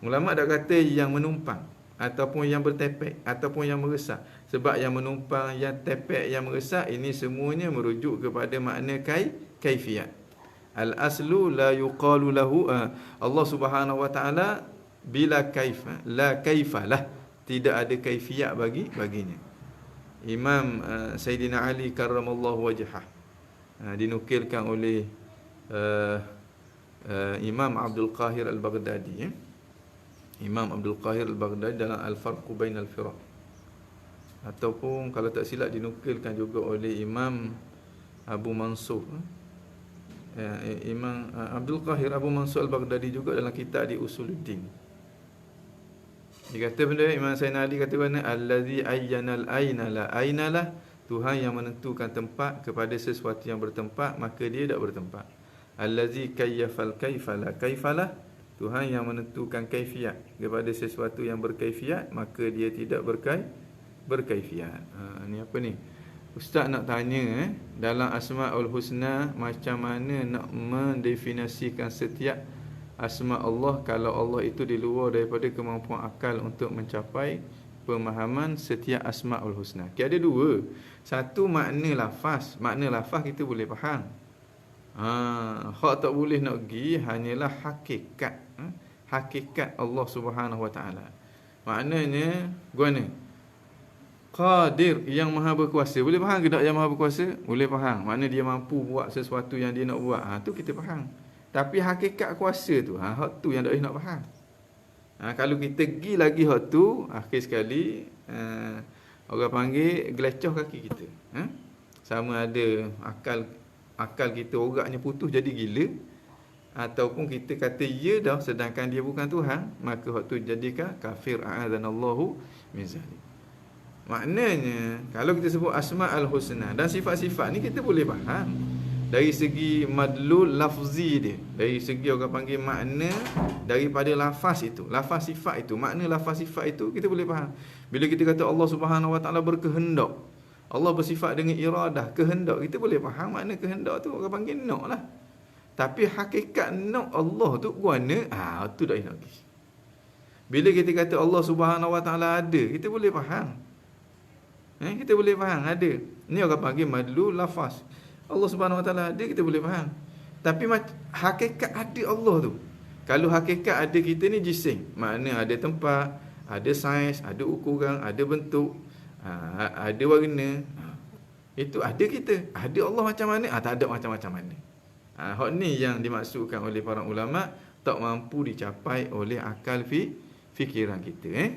Ulama dah kata yang menumpang, ataupun yang bertepek, ataupun yang meresap. Sebab yang menumpang, yang tepek, yang meresap, ini semuanya merujuk kepada makna kaifiyat. Al-aslu la yuqalu lahu Allah Subhanahu wa taala bila kaifa, la kaifalah, tidak ada kaifiyat baginya. Imam Sayyidina Ali karramallahu wajhah dinukilkan oleh Imam Abdul Qahir Al-Baghdadi. Imam Abdul Qahir Al-Baghdadi dalam Al-Farqu Bainal Firaq. Ataupun kalau tak silap dinukilkan juga oleh Imam Abu Mansur. Imam Abdul Qahir Abu Mansur Al-Baghdadi juga dalam kitab di Usuluddin. Dia kata benda Imam Sayyidina Ali kata mana? Allazi ayyanal ainalah. Tuhan yang menentukan tempat kepada sesuatu yang bertempat, maka dia tak bertempat. Allazi kayyafal kaifalah. Tuhan yang menentukan kaifiat kepada sesuatu yang berkaifiat, maka dia tidak berkaifiat. Ni apa ni? Ustaz nak tanya dalam Asmaul Husna, macam mana nak mendefinisikan setiap asma Allah kalau Allah itu di luar daripada kemampuan akal untuk mencapai pemahaman setiap Asmaul Husna. Ada 2. Satu makna lafaz. Makna lafaz kita boleh faham. Hak tak boleh nak pergi hanyalah hakikat. Hakikat Allah Subhanahu wa taala. Maknanya guna Qadir, yang maha berkuasa. Boleh faham ke tak yang maha berkuasa? Boleh faham. Makna dia mampu buat sesuatu yang dia nak buat. Tu kita faham. Tapi hakikat kuasa tu, hak tu yang tak boleh nak faham. Kalau kita pergi lagi hak tu, akhir sekali orang panggil gelecoh kaki kita. Sama ada akal kita oraknya putus jadi gila, ataupun kita kata ya dah sedangkan dia bukan Tuhan, maka hak tu jadikan kafir. A'adzanallahu min zalik. Maknanya kalau kita sebut Asmaul Husna dan sifat-sifat ni kita boleh faham dari segi madlul lafzi dia, dari segi orang panggil makna daripada lafaz itu, lafaz sifat itu, makna lafaz sifat itu kita boleh faham. Bila kita kata Allah Subhanahu wa taala berkehendak, Allah bersifat dengan iradah, kehendak, kita boleh faham makna kehendak tu orang panggil nak lah. Tapi hakikat nak Allah tu guna, tu dah nak pergi. Bila kita kata Allah Subhanahu wa taala ada, kita boleh faham. Kita boleh faham ada. Ni orang panggil madlul lafaz. Allah Subhanahu wa taala ada, kita boleh faham. Tapi hakikat ada Allah tu. Kalau hakikat ada kita ni jisim, makna ada tempat, ada saiz, ada ukuran, ada bentuk, ada warna. Itu ada kita. Ada Allah macam mana? Tak ada macam-macam mana. Hak ni yang dimaksudkan oleh para ulama tak mampu dicapai oleh akal fikiran kita.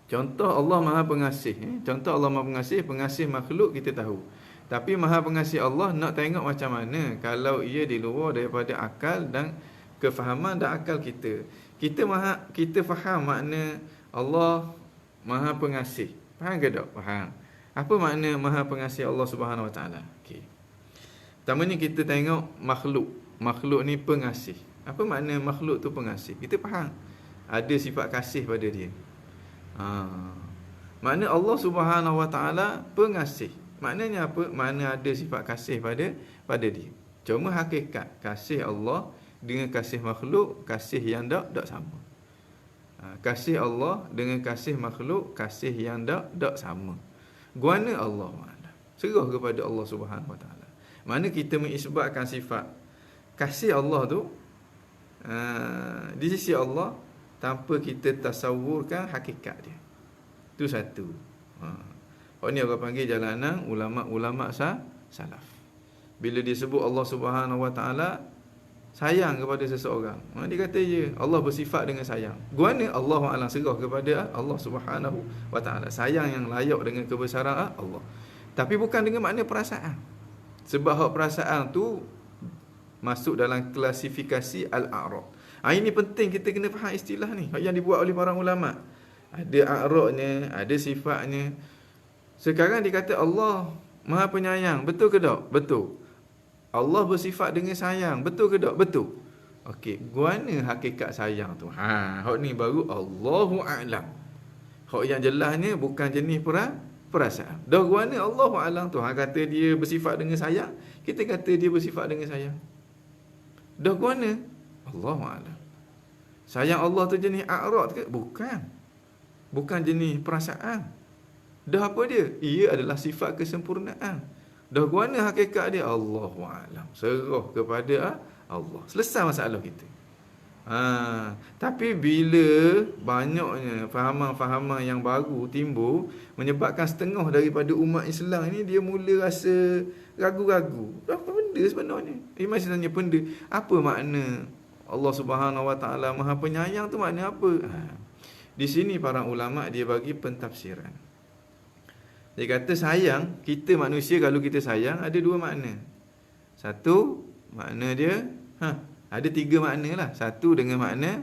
Contoh Allah Maha Pengasih. Contoh Allah Maha Pengasih, pengasih makhluk kita tahu. Tapi Maha Pengasih Allah nak tengok macam mana kalau ia di luar daripada akal dan kefahaman dan akal kita. Kita faham makna Allah Maha Pengasih. Faham ke tak? Faham. Apa makna Maha Pengasih Allah Subhanahu Wa Taala? Okey. Pertamanya kita tengok makhluk. Makhluk ni pengasih. Apa makna makhluk tu pengasih? Kita faham. Ada sifat kasih pada dia. Makna Allah Subhanahu Wa Taala pengasih. Maknanya apa? Makna ada sifat kasih pada dia. Cuma hakikat kasih Allah dengan kasih makhluk, kasih yang tak sama. Kasih Allah dengan kasih makhluk, kasih yang tak sama. Guana Allah Ta'ala. Serah kepada Allah Subhanahu Wa Ta'ala. Mana kita mengisbatkan sifat kasih Allah tu di sisi Allah tanpa kita tasawurkan hakikat dia. Itu satu. Ni orang panggil jalanan ulama-ulama salaf. Bila dia sebut Allah Subhanahu Wa Ta'ala sayang kepada seseorang, dia kata je Allah bersifat dengan sayang. Guana Allah Ta'ala serah kepada Allah Subhanahu Wa Ta'ala. Sayang yang layak dengan kebesaran Allah. Tapi bukan dengan makna perasaan. Sebab hak perasaan tu masuk dalam klasifikasi al-a'rad. Ini penting kita kena faham istilah ni yang dibuat oleh para ulama. Ada a'radnya, ada sifatnya. Sekarang dikata Allah Maha Penyayang, betul ke tak? Betul. Allah bersifat dengan sayang, betul ke tak? Betul. Okey, guana hakikat sayang tu. Hak ni baru Allahu a'lam. Hak yang jelasnya bukan jenis perasaan. Dah guana Allahu a'lam tu. Kata dia bersifat dengan sayang, kita kata dia bersifat dengan sayang. Dah guana Allahu a'lam. Sayang Allah tu jenis a'rad ke? Bukan. Bukan jenis perasaan. Dah apa dia? Ia adalah sifat kesempurnaan. Dah guana hakikat dia Allahu a'lam. Serah kepada Allah. Selesai masalah kita. Tapi bila banyaknya fahaman-fahaman yang baru timbul, menyebabkan setengah daripada umat Islam ini dia mula rasa ragu-ragu. Apa benda sebenarnya? Masih tanya benda. Apa makna Allah Subhanahu Wa Ta'ala Maha Penyayang tu makna apa? Di sini para ulama dia bagi pentafsiran. Dia kata sayang, kita manusia kalau kita sayang ada dua makna. Satu, makna dia ada tiga makna lah. Satu dengan makna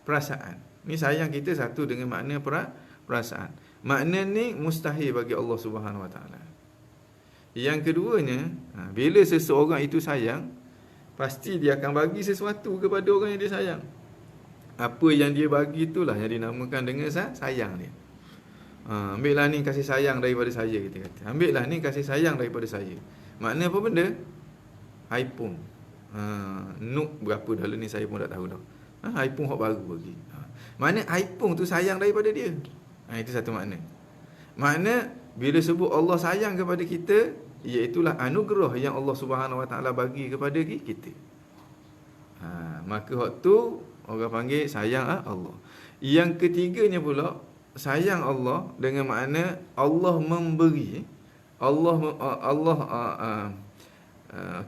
perasaan. Ni sayang kita satu dengan makna perasaan. Makna ni mustahil bagi Allah Subhanahu Wa Ta'ala. Yang keduanya, bila seseorang itu sayang, pasti dia akan bagi sesuatu kepada orang yang dia sayang. Apa yang dia bagi itulah yang dinamakan dengan sayang dia. Ambillah ni kasih sayang daripada saya, kita kata. Ambillah ni kasih sayang daripada saya. Makna apa benda? iPhone. Note berapa dolar ni saya pun tak tahu dah. iPhone hak baru bagi. Makna iPhone tu sayang daripada dia. Itu satu makna. Makna bila sebut Allah sayang kepada kita, iaitulah anugerah yang Allah Subhanahu Wa Ta'ala bagi kepada kita. Maka hak tu orang panggil sayang Allah. Yang ketiganya pula, sayang Allah dengan makna Allah memberi.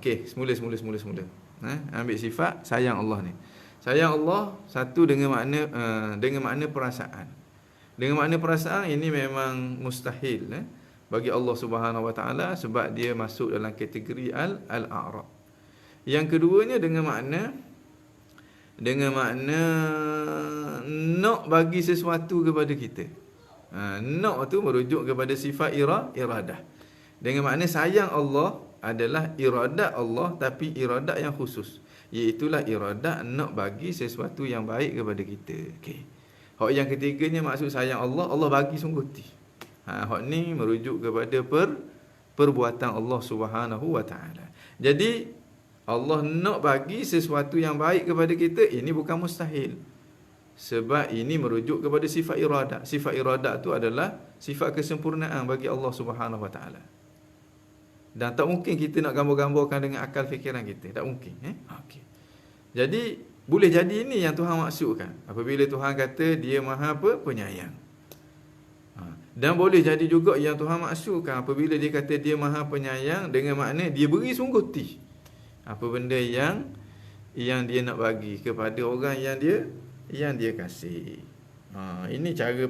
Okey, semula. Ambil sifat sayang Allah ni. Sayang Allah satu dengan makna perasaan. Dengan makna perasaan ini memang mustahil bagi Allah Subhanahu Wa Ta'ala sebab dia masuk dalam kategori al-a'rad. Yang keduanya dengan makna nak bagi sesuatu kepada kita. Nak tu merujuk kepada sifat iradah. Dengan makna sayang Allah adalah iradat Allah, tapi iradat yang khusus, iaitulah iradat nak bagi sesuatu yang baik kepada kita. Okey. Hak yang ketiganya maksud sayang Allah, Allah bagi sungguh-hati. Hak ni merujuk kepada perbuatan Allah Subhanahu Wa Ta'ala. Jadi Allah nak bagi sesuatu yang baik kepada kita, ini bukan mustahil. Sebab ini merujuk kepada sifat iradat. Sifat iradat tu adalah sifat kesempurnaan bagi Allah Subhanahu Wa Ta'ala. Dan tak mungkin kita nak gambar-gambarkan dengan akal fikiran kita. Tak mungkin. Okay. Jadi boleh jadi ini yang Tuhan maksudkan apabila Tuhan kata dia Maha Penyayang. Dan boleh jadi juga yang Tuhan maksudkan apabila dia kata dia Maha Penyayang dengan makna dia beri sungguh-hati apa benda yang dia nak bagi kepada orang yang dia kasih. Ini cara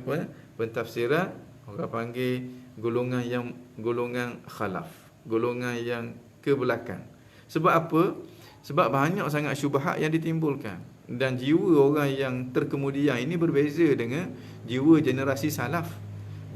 pentafsiran orang panggil golongan khalaf, golongan yang ke belakang. Sebab apa? Sebab banyak sangat syubhat yang ditimbulkan. Dan jiwa orang yang terkemudian ini berbeza dengan jiwa generasi salaf.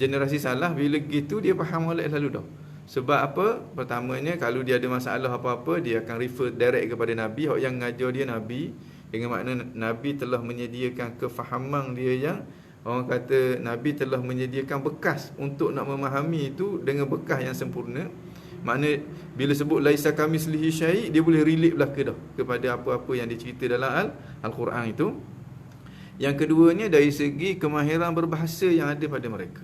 Generasi salaf bila gitu dia faham molek lalu dah. Sebab apa? Pertamanya kalau dia ada masalah apa-apa, dia akan refer direct kepada Nabi. Hak yang ngajar dia Nabi. Dengan makna Nabi telah menyediakan kefahaman dia yang orang kata Nabi telah menyediakan bekas untuk nak memahami itu dengan bekas yang sempurna. Makna bila sebut laisa kamislihi syai', dia boleh relate belaka dah kepada apa-apa yang dicerita dalam Al-Quran itu. Yang keduanya dari segi kemahiran berbahasa yang ada pada mereka.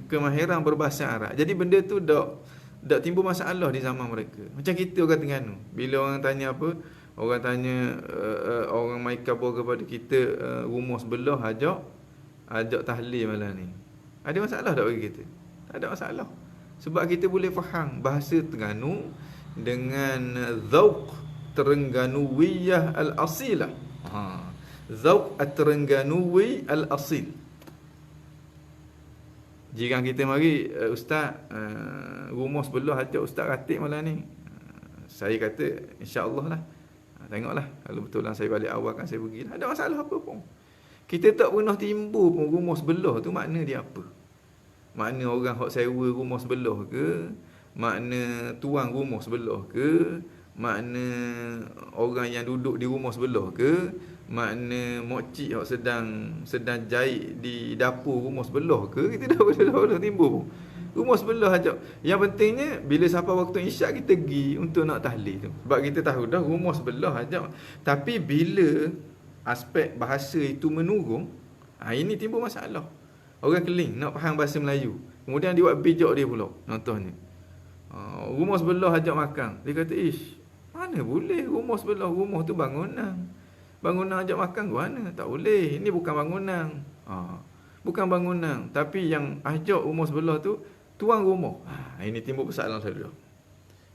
Kemahiran berbahasa Arab. Jadi benda tu dak timbul masalah di zaman mereka. Macam kita orang Terengganu. Bila orang tanya apa, orang tanya orang mai kabur kepada kita rumah sebelah ajak tahlil malam ni. Ada masalah tak bagi kita? Tak ada masalah. Sebab kita boleh faham bahasa Terengganu dengan zauq Terengganuwiyah al-asilah. Zauq at-Terengganuwi al-asil. Jiran kita mari, ustaz, rumah sebelah ajak ustaz ratik malam ni. Saya kata insya-Allah lah. Tengoklah kalau betul lah saya balik awal kan saya pergi. Tak ada masalah apa pun. Kita tak pernah timbul pun rumah sebelah tu makna dia apa? Makna orang hok sewa rumah sebelah ke? Makna tuan rumah sebelah ke? Makna orang yang duduk di rumah sebelah ke? Makna mokcik hok sedang jahit di dapur rumah sebelah ke? Kita dah pernah timbul pun. Rumah sebelah ajak. Yang pentingnya bila sampai waktu isyak kita pergi untuk nak tahlil tu. Sebab kita tahu dah rumah sebelah ajak. Tapi bila aspek bahasa itu menurun, ini timbul masalah. Orang keling nak faham bahasa Melayu. Kemudian dia buat bijak dia pula. Contohnya. Rumah sebelah ajak makan. Dia kata, mana boleh rumah sebelah, rumah tu bangunan. Bangunan ajak makan ke mana? Tak boleh. Ini bukan bangunan. Bukan bangunan. Tapi yang ajak rumah sebelah tu tuan rumah. Ini timbul persoalan selalu.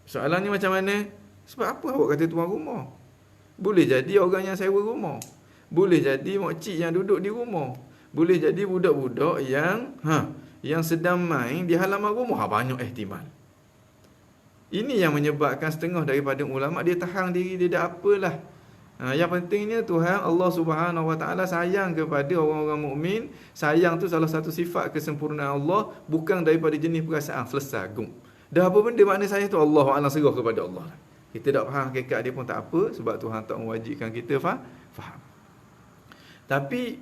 Soalannya macam mana? Sebab apa awak kata tuan rumah? Boleh jadi orang yang sewa rumah. Boleh jadi makcik yang duduk di rumah. Boleh jadi budak-budak yang sedang main di halaman rumah. Banyak ihtimal. Ini yang menyebabkan setengah daripada ulama dia tahan diri, dia dah apalah. Yang pentingnya Tuhan Allah Subhanahu Wa Taala sayang kepada orang-orang mukmin. Sayang tu salah satu sifat kesempurnaan Allah, bukan daripada jenis perasaan selesai gum. Dah apa benda makna saya tu Allah Alam, serah kepada Allah. Kita tak faham hakikat dia pun tak apa, sebab Tuhan tak mewajibkan kita faham. Tapi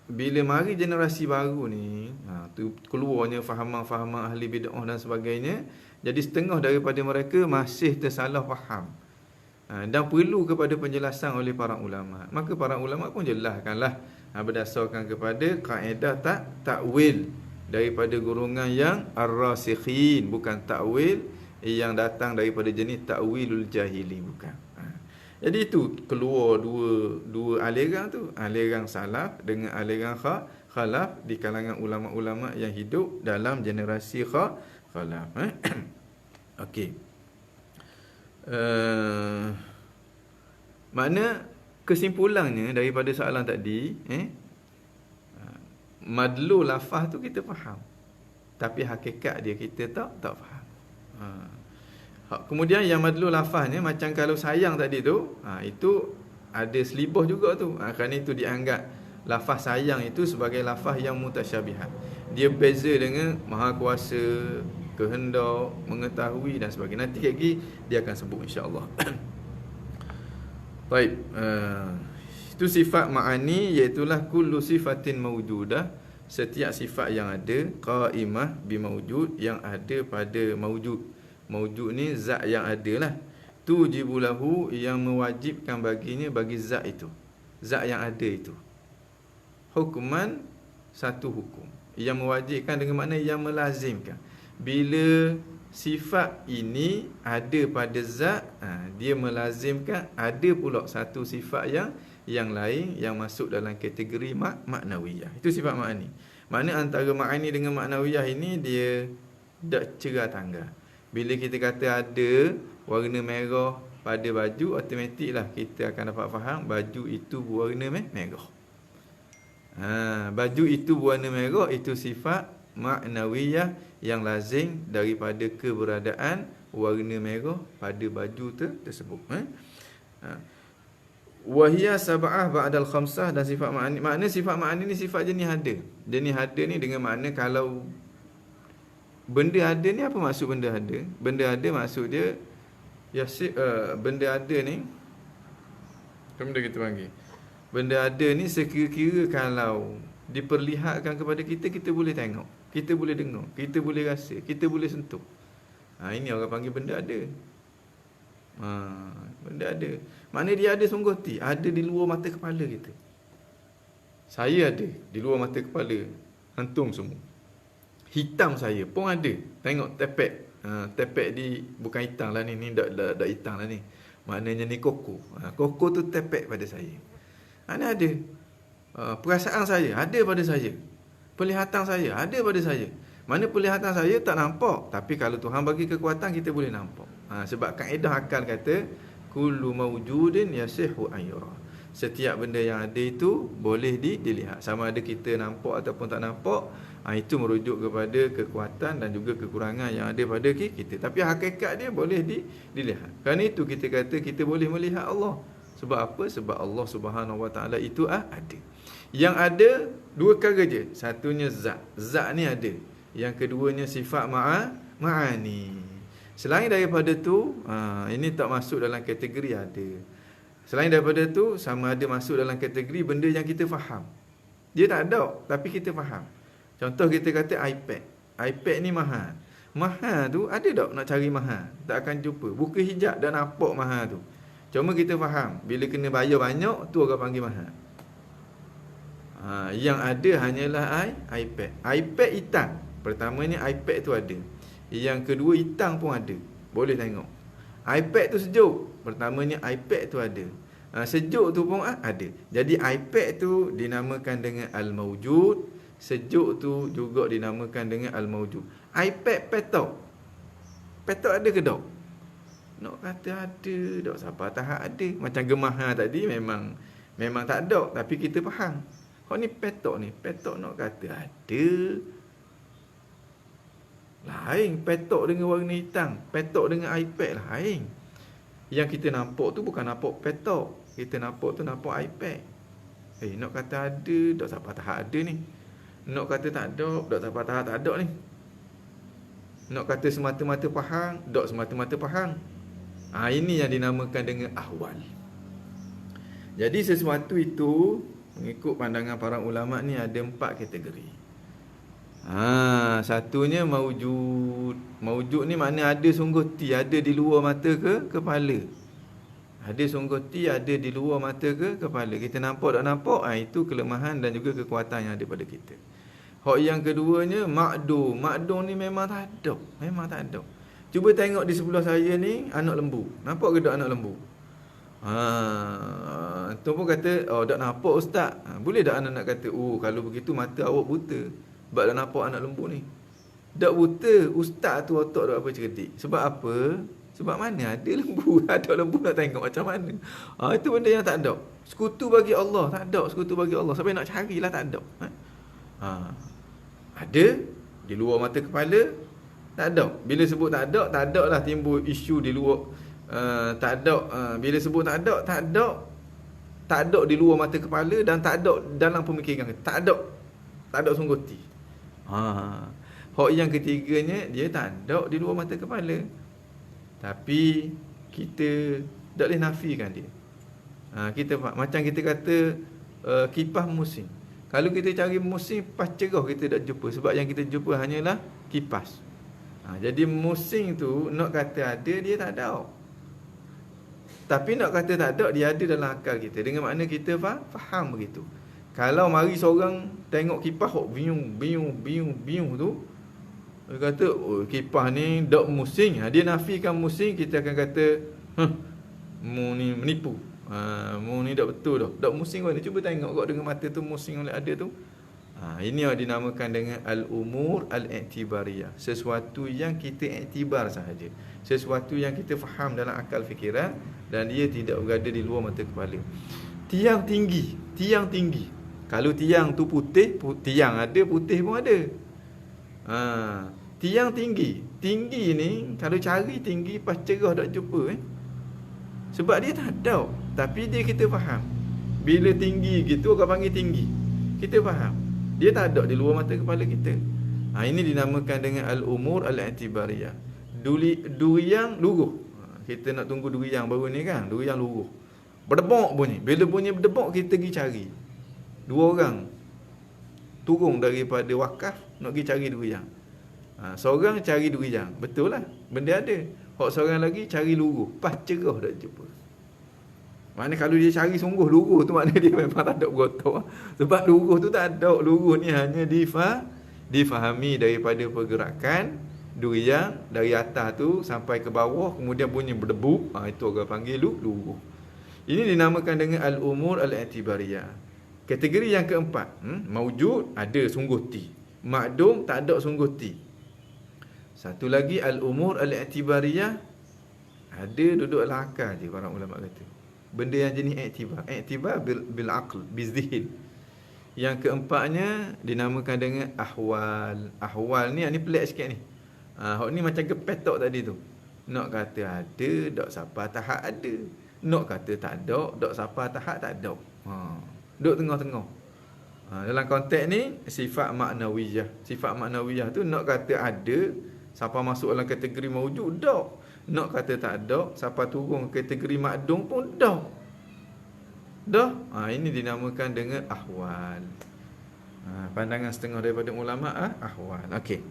bila mari generasi baru ni, tu keluarnya fahaman-fahaman ahli bid'ah dan sebagainya, jadi setengah daripada mereka masih tersalah faham. Dan perlu kepada penjelasan oleh para ulama. Maka para ulama pun jelaskanlah berdasarkan kepada kaedah takwil daripada golongan yang ar-rasikhin, bukan takwil yang datang daripada jenis takwilul jahili, bukan. Jadi itu keluar dua aliran tu, aliran salaf dengan aliran khalaf di kalangan ulama-ulama yang hidup dalam generasi khalaf. Okey. Makna kesimpulannya daripada soalan tadi, madlul lafaz tu kita faham, tapi hakikat dia kita tak faham. Kemudian yang madlul lafaznya macam kalau sayang tadi tu, itu ada selibah juga tu. Kerana itu dianggap lafaz sayang itu sebagai lafaz yang mutasyabihat. Dia beza dengan maha kuasa, kehendak, mengetahui dan sebagainya. Nanti lagi dia akan sebut insya-Allah. Baik, itu sifat ma'ani, iaitulah kullu sifatin mawjudah, setiap sifat yang ada, qaimah bi mawjud, yang ada pada mawjud. Mawjud ni zat yang ada lah. Tujibulahu, yang mewajibkan baginya, bagi zat itu, zat yang ada itu. Hukuman, satu hukum. Yang mewajibkan dengan makna yang melazimkan. Bila sifat ini ada pada zat, dia melazimkan ada pula satu sifat yang lain yang masuk dalam kategori maknawiyah. Itu sifat ma'ani. Makna antara ma'ani dengan maknawiyah ini dia tak cerah tangga. Bila kita kata ada warna merah pada baju, automatiklah kita akan dapat faham baju itu berwarna merah. Baju itu berwarna merah, itu sifat maknawiyah yang lazim daripada keberadaan warna merah pada baju tersebut. Wahia sab'ah ba'dal khamsah, dan sifat ma'ani. Makna sifat ma'ani ni sifat jenis ada. Jenis ada ni dengan makna kalau benda ada ni, apa maksud benda ada? Benda ada maksud dia benda ada ni, benda kita panggil benda ada ni sekira-kira kalau diperlihatkan kepada kita, kita boleh tengok, kita boleh dengar, kita boleh rasa, kita boleh sentuh. Ini orang panggil benda ada. Benda ada. Maknanya dia ada sungguh hati. Ada di luar mata kepala kita. Saya ada di luar mata kepala. Antum semua. Hitam saya pun ada. Tengok tepek. Tepek di, bukan hitam lah ni. Ni dah hitam lah ni. Maknanya ni koko. Koko tu tepek pada saya. Mana ada. Perasaan saya ada pada saya. Penglihatan saya ada pada saya. Mana penglihatan saya tak nampak. Tapi kalau Tuhan bagi kekuatan, kita boleh nampak. Sebab kaedah akal kata, kullu mawjudin yasihu an yura. Setiap benda yang ada itu boleh dilihat. Sama ada kita nampak ataupun tak nampak. Itu merujuk kepada kekuatan dan juga kekurangan yang ada pada kita. Tapi hakikat dia boleh dilihat. Kerana itu kita kata kita boleh melihat Allah. Sebab apa? Sebab Allah Subhanahu Wa Taala itu ada. Yang ada dua perkara je. Satunya zat. Zat ni ada. Yang keduanya sifat ma'ani. Selain daripada tu, ini tak masuk dalam kategori ada. Selain daripada tu, sama ada masuk dalam kategori benda yang kita faham. Dia tak ada, tapi kita faham. Contoh kita kata iPad. iPad ni mahal. Mahal tu ada tak nak cari mahal? Tak akan jumpa. Buka hijab dah nampak mahal tu. Cuma kita faham, bila kena bayar banyak, tu orang panggil mahal. Yang ada hanyalah iPad. iPad hitam. Pertamanya iPad tu ada. Yang kedua hitam pun ada. Boleh tengok. iPad tu sejuk. Pertamanya iPad tu ada. Sejuk tu pun ada. Jadi iPad tu dinamakan dengan Al-Mawjud. Sejuk tu juga dinamakan dengan Al-Mawjud. iPad petok. Petok ada ke tak? Nak kata ada. Tak siapa tahap ada. Macam Gemaha tadi memang tak ada. Tapi kita faham. Kau ni petok ni. Petok nak kata ada. Lain petok dengan warna hitam. Petok dengan iPad lain. Yang kita nampak tu bukan nampak petok. Kita nampak tu nampak iPad. Nak kata ada. Tak siapa tahap ada ni. Nak kata tak ada. Tak siapa tahap tak ada ni. Nak kata semata-mata faham. Tak semata-mata faham. Ini yang dinamakan dengan ahwal. Jadi sesuatu itu, mengikut pandangan para ulama ni, ada 4 kategori. Satunya maujud. Maujud ni makna ada sungguh ti, ada di luar mata ke kepala. Ada sungguh ti, ada di luar mata ke kepala. Kita nampak tak nampak, itu kelemahan dan juga kekuatan yang ada pada kita. Hak yang keduanya makdum. Makdum ni memang tak ada. Memang tak ada. Cuba tengok di sebelah saya ni anak lembu. Nampak ke tak anak lembu? Tu pun kata, tak nampak ustaz. Boleh tak anak nak kata, kalau begitu mata awak buta. Sebab dah nampak anak lembu ni. Tak buta, ustaz tu otak tak apa cerdik. Sebab apa? Sebab mana ada lembu? Ada lembu nak tengok macam mana. Itu benda yang tak ada. Sekutu bagi Allah. Tak ada sekutu bagi Allah. Sampai nak carilah tak ada. Ada di luar mata kepala. Tak ada. Bila sebut tak ada lah timbul isu di luar. Tak ada. Bila sebut tak ada. Tak ada di luar mata kepala dan tak ada dalam pemikiran kita. Tak ada. Tak ada sungguh ti. Hak yang ketiganya, dia tak ada di luar mata kepala. Tapi kita tak boleh nafikan dia. Macam kita kata kipas musim. Kalau kita cari musim pas cerah, kita tak jumpa. Sebab yang kita jumpa hanyalah kipas. Jadi musim tu nak kata ada, dia tak ada. Tapi nak kata tak ada, dia ada dalam akal kita. Dengan makna kita faham begitu. Kalau mari seorang tengok kipas biung tu, dia kata kipas ni tak musim. Dia nafikan musim, kita akan kata mu ni menipu. Mu ni tak betul dah. Tak musim mana. Cuba tengok kau dengan mata tu musim oleh ada tu. Ini yang dinamakan dengan al-umur al-i'tibariyah. Sesuatu yang kita iktibar sahaja. Sesuatu yang kita faham dalam akal fikiran dan dia tidak berada di luar mata kepala. Tiang tinggi. Kalau tiang tu putih, tiang ada, putih pun ada. Tiang tinggi. Tinggi ni, kalau cari tinggi, pas cerah tak jumpa. Sebab dia tak ada. Tapi dia kita faham. Bila tinggi gitu, orang panggil tinggi. Kita faham. Dia tak ada di luar mata kepala kita. Ini dinamakan dengan al-umur al-i'tibariyah. Durian luruh. Kita nak tunggu durian baru ni kan. Durian luruh. Berdebok bunyi. Bila bunyi berdebok, kita pergi cari. 2 orang turun daripada wakaf nak pergi cari durian. Seorang cari durian. Betul lah. Benda ada. Hak seorang lagi cari luruh. Pas cerah tak jumpa. Maknanya kalau dia cari sungguh luruh tu maknanya dia memang tak ada berotor. Sebab luruh tu tak ada. Luruh ni hanya difahami daripada pergerakan durian dari atas tu sampai ke bawah, kemudian bunyi berdebu. Itu orang panggil luruh. Ini dinamakan dengan al-umur al-i'tibariyah. Kategori yang keempat, maujud ada sungguh ti. Makdum tak ada sungguh ti. Satu lagi al-umur al-i'tibariyah, ada duduk akal je para ulama kata. Benda yang jenis i'tibar bil aql, bizhin. Yang keempatnya dinamakan dengan ahwal. Ahwal ni pelik sikit ni. Hak ni macam gepetok tadi tu. Nak kata ada, dok siapa tahap ada. Nak kata tak ada, dok siapa tahap tak ada. Duk tengah-tengah. Dalam konteks ni sifat maknawiyah. Sifat maknawiyah tu nak kata ada, siapa masuk dalam kategori maujud dak. Nak kata tak ada, siapa turun kategori makdum pun dak. Dah. Ini dinamakan dengan ahwal. Pandangan setengah daripada ulama ahwal. Okey.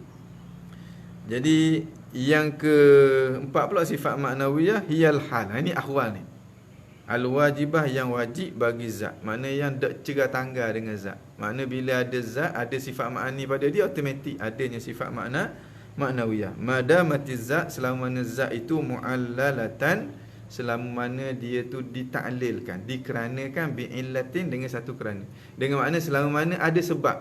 Jadi yang keempat pula sifat maknawiyah hiyal hal. Ini ahwal ni. Al-wajibah yang wajib bagi zat. Mana yang tak cerah tangga dengan zat. Mana bila ada zat, ada sifat ma'ani pada dia, automatik adanya sifat maknawiyah. Madamatiz zat, selama mana zat itu mu'allalatan, selama mana dia tu ditaklilkan, dikeranakan bi'illatin dengan satu kerana. Dengan makna selama mana ada sebab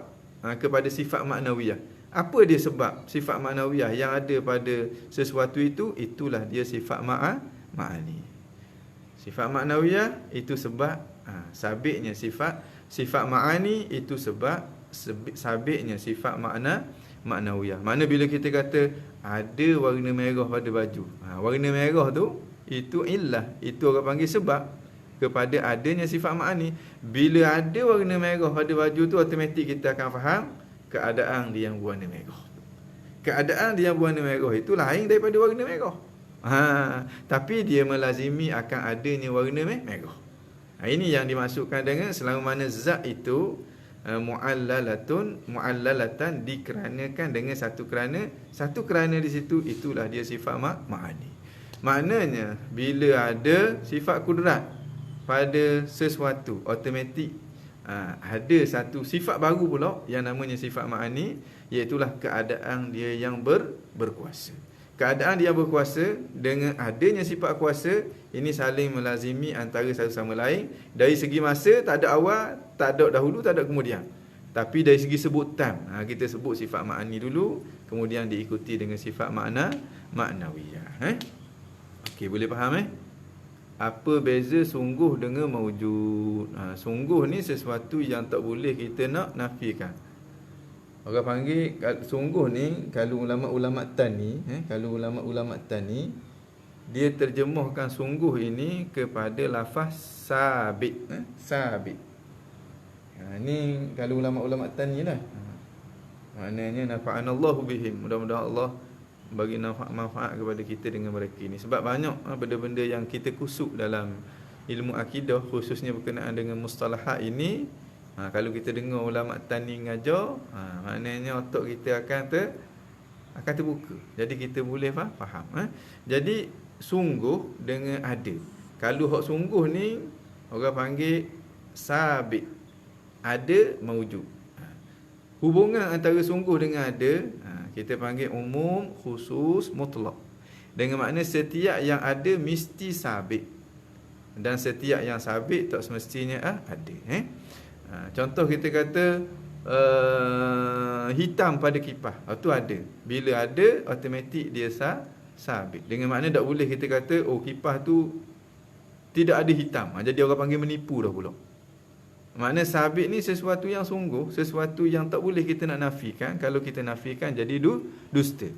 kepada sifat maknawiyah. Apa dia sebab sifat maknawiyah yang ada pada sesuatu itu? Itulah dia sifat ma'ani. Sifat maknawiyah itu sebab sabitnya sifat ma'ani itu sebab sabitnya sifat maknawiyah. Mana bila kita kata ada warna merah pada baju, warna merah tu itu illah, itu orang panggil sebab kepada adanya sifat ma'ani. Bila ada warna merah pada baju tu, automatik kita akan faham keadaan dia yang warna merah. Keadaan dia yang warna merah itu lain daripada warna merah. Tapi dia melazimi akan adanya warna merah. Ini yang dimasukkan dengan selama mana zat itu mu'allalatan dikeranakan dengan satu kerana di situ, itulah dia sifat ma'ani. Maknanya bila ada sifat kudrat pada sesuatu, automatik ada satu sifat baru pula yang namanya sifat ma'ani, iaitulah keadaan dia yang berkuasa. Keadaan dia berkuasa dengan adanya sifat kuasa ini saling melazimi antara satu sama lain. Dari segi masa tak ada awal, tak ada dahulu, tak ada kemudian. Tapi dari segi sebutan, kita sebut sifat ma'ani dulu, kemudian diikuti dengan sifat maknawiyah. Okey, boleh faham apa beza sungguh dengan maujud? Sungguh ni sesuatu yang tak boleh kita nak nafikan. Orang panggil sungguh ni, kalau ulama-ulama tani, dia terjemahkan sungguh ini kepada lafaz sabit, sabit. Ni kalau ulama-ulama tani lah. Maknanya nafa'anallahu bihim. Mudah-mudahan Allah bagi manfaat kepada kita dengan mereka ni. Sebab banyak benda-benda yang kita kusuk dalam ilmu akidah, khususnya berkenaan dengan mustalahat ini. Kalau kita dengar ulama tani ngajar, maknanya otak kita akan terbuka. Jadi kita boleh faham. Jadi sungguh dengan ada. Kalau hak sungguh ni orang panggil sabit. Ada maujud. Hubungan antara sungguh dengan ada, kita panggil umum, khusus, mutlak. Dengan makna setiap yang ada mesti sabit. Dan setiap yang sabit tak semestinya ada. Contoh kita kata hitam pada kipas, itu ada. Bila ada, automatik dia sabit. Dengan makna tak boleh kita kata kipas tu tidak ada hitam. Jadi orang panggil menipu dah pula. Makna sabit ni sesuatu yang sungguh, sesuatu yang tak boleh kita nak nafikan. Kalau kita nafikan jadi dusta.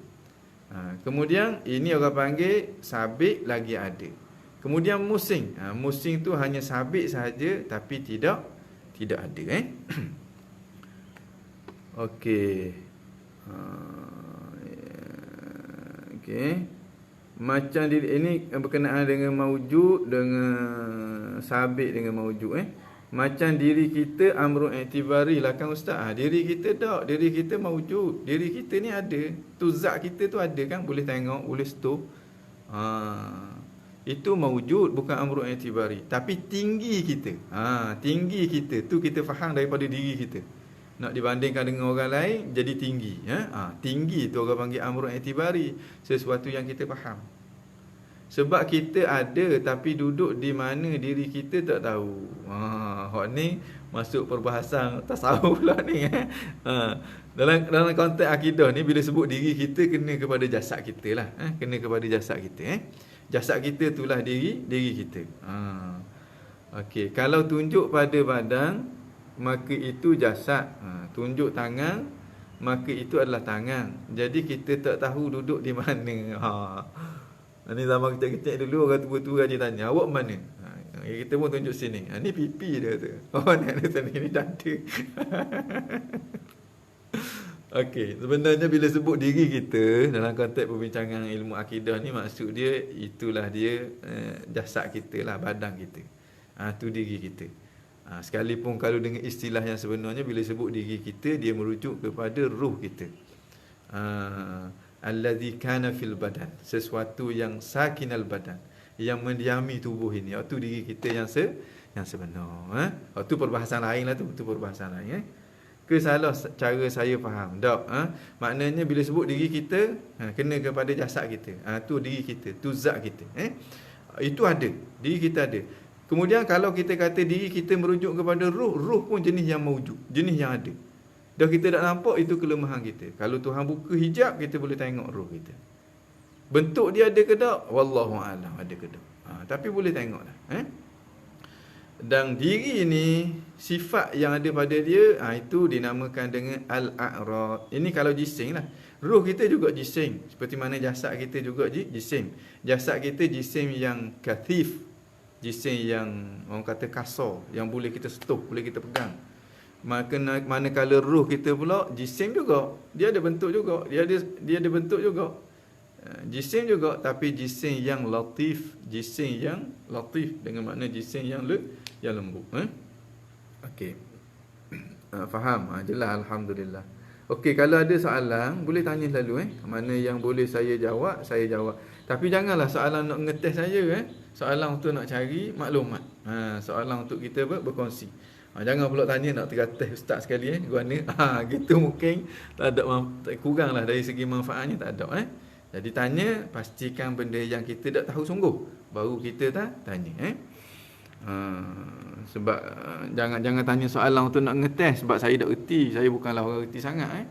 Kemudian ini orang panggil sabit lagi ada. Kemudian musing. Musing tu hanya sabit sahaja tapi tidak ada. Okey. Okey. Macam ini berkenaan dengan maujud, dengan sabit dengan maujud. Macam diri kita amrun i'tibari lah kan ustaz. Diri kita tak, diri kita maujud. Diri kita ni ada. Tu zat kita tu ada kan, boleh tengok, boleh stop. Itu mawjud, bukan amrun i'tibari. Tapi tinggi kita. Tinggi kita tu kita faham daripada diri kita. Nak dibandingkan dengan orang lain jadi tinggi. Tinggi tu orang panggil amrun i'tibari, sesuatu yang kita faham. Sebab kita ada tapi duduk di mana diri kita tak tahu. Hak ni masuk perbahasan tasawuf pula ni. Dalam konteks akidah ni, bila sebut diri kita, kena kepada jasad kita lah. Kena kepada jasad kita. Jasad kita itulah diri kita. Okey, kalau tunjuk pada badan, maka itu jasad. Tunjuk tangan, maka itu adalah tangan. Jadi kita tak tahu duduk di mana. Ini zaman kecil-kecil dulu, orang tua-tua je tanya, awak mana? Kita pun tunjuk sini. Ni pipi dia tu. Ni ada sini, ni dada. Okey, sebenarnya bila sebut diri kita dalam konteks perbincangan ilmu akidah ni, maksud dia itulah dia jasad kita lah, badan kita. Tu diri kita. Sekalipun kalau dengan istilah yang sebenarnya, bila sebut diri kita, dia merujuk kepada ruh kita. Allazi kana fil badan, sesuatu yang sakinal badan, yang mendiami tubuh ini. Itu diri kita yang sebenar. Itu perbahasan lain lah tu. Itu perbahasan lain. Ke salah cara saya faham? Tak. Maknanya bila sebut diri kita, kena kepada jasad kita. Tu diri kita, tu zat kita. Itu ada. Diri kita ada. Kemudian kalau kita kata diri kita merujuk kepada ruh, ruh pun jenis yang mawjud, jenis yang ada. Dah kita tak nampak, itu kelemahan kita. Kalau Tuhan buka hijab, kita boleh tengok ruh kita. Bentuk dia ada ke tak? Wallahu a'lam, ada ke tak? Tapi boleh tengok lah. Dan diri ni, sifat yang ada pada dia, itu dinamakan dengan al-a'rad. Ini kalau jisim lah. Ruh kita juga jisim, seperti mana jasad kita juga jisim. Jasad kita jisim yang kathif, jisim yang orang kata kasar, yang boleh kita sentuh, boleh kita pegang. Manakala ruh kita pula jisim juga, dia ada bentuk juga, dia ada bentuk juga. Jisim juga, tapi jisim yang latif, jisim yang latif dengan makna jisim yang lembut. Okey. Faham? Jelas, alhamdulillah. Okey, kalau ada soalan boleh tanya selalu. Mana yang boleh saya jawab, saya jawab. Tapi janganlah soalan nak ngetes saya. Soalan untuk nak cari maklumat. Soalan untuk kita berkongsi. Jangan pula tanya nak teratas ustaz sekali. Guna gitu mungkin tak ada kuranglah dari segi manfaatnya, tak ada. Jadi tanya, pastikan benda yang kita tak tahu sungguh, baru kita tanya. Sebab jangan tanya soalan untuk nak ngetes, sebab saya tak reti, saya bukanlah orang reti sangat.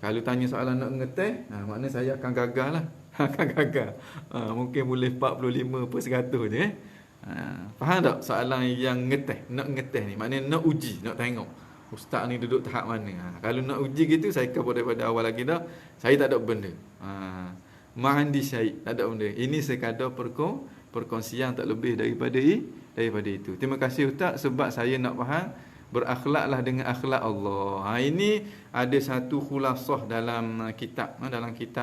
Kalau tanya soalan nak ngetes, maknanya saya akan gagal lah. Akan gagal. Mungkin boleh 45% je. Faham tak soalan yang nak ngetes ni? Maknanya nak uji, nak tengok ustaz ni duduk tahap mana. Kalau nak uji gitu, saya kata daripada awal lagi dah, saya tak ada benda. Ma'andi syait, tak ada benda. Ini sekadar perkongsian, tak lebih daripada itu. Terima kasih ustaz, sebab saya nak faham, berakhlaklah dengan akhlak Allah. Ini ada satu khulasah dalam kitab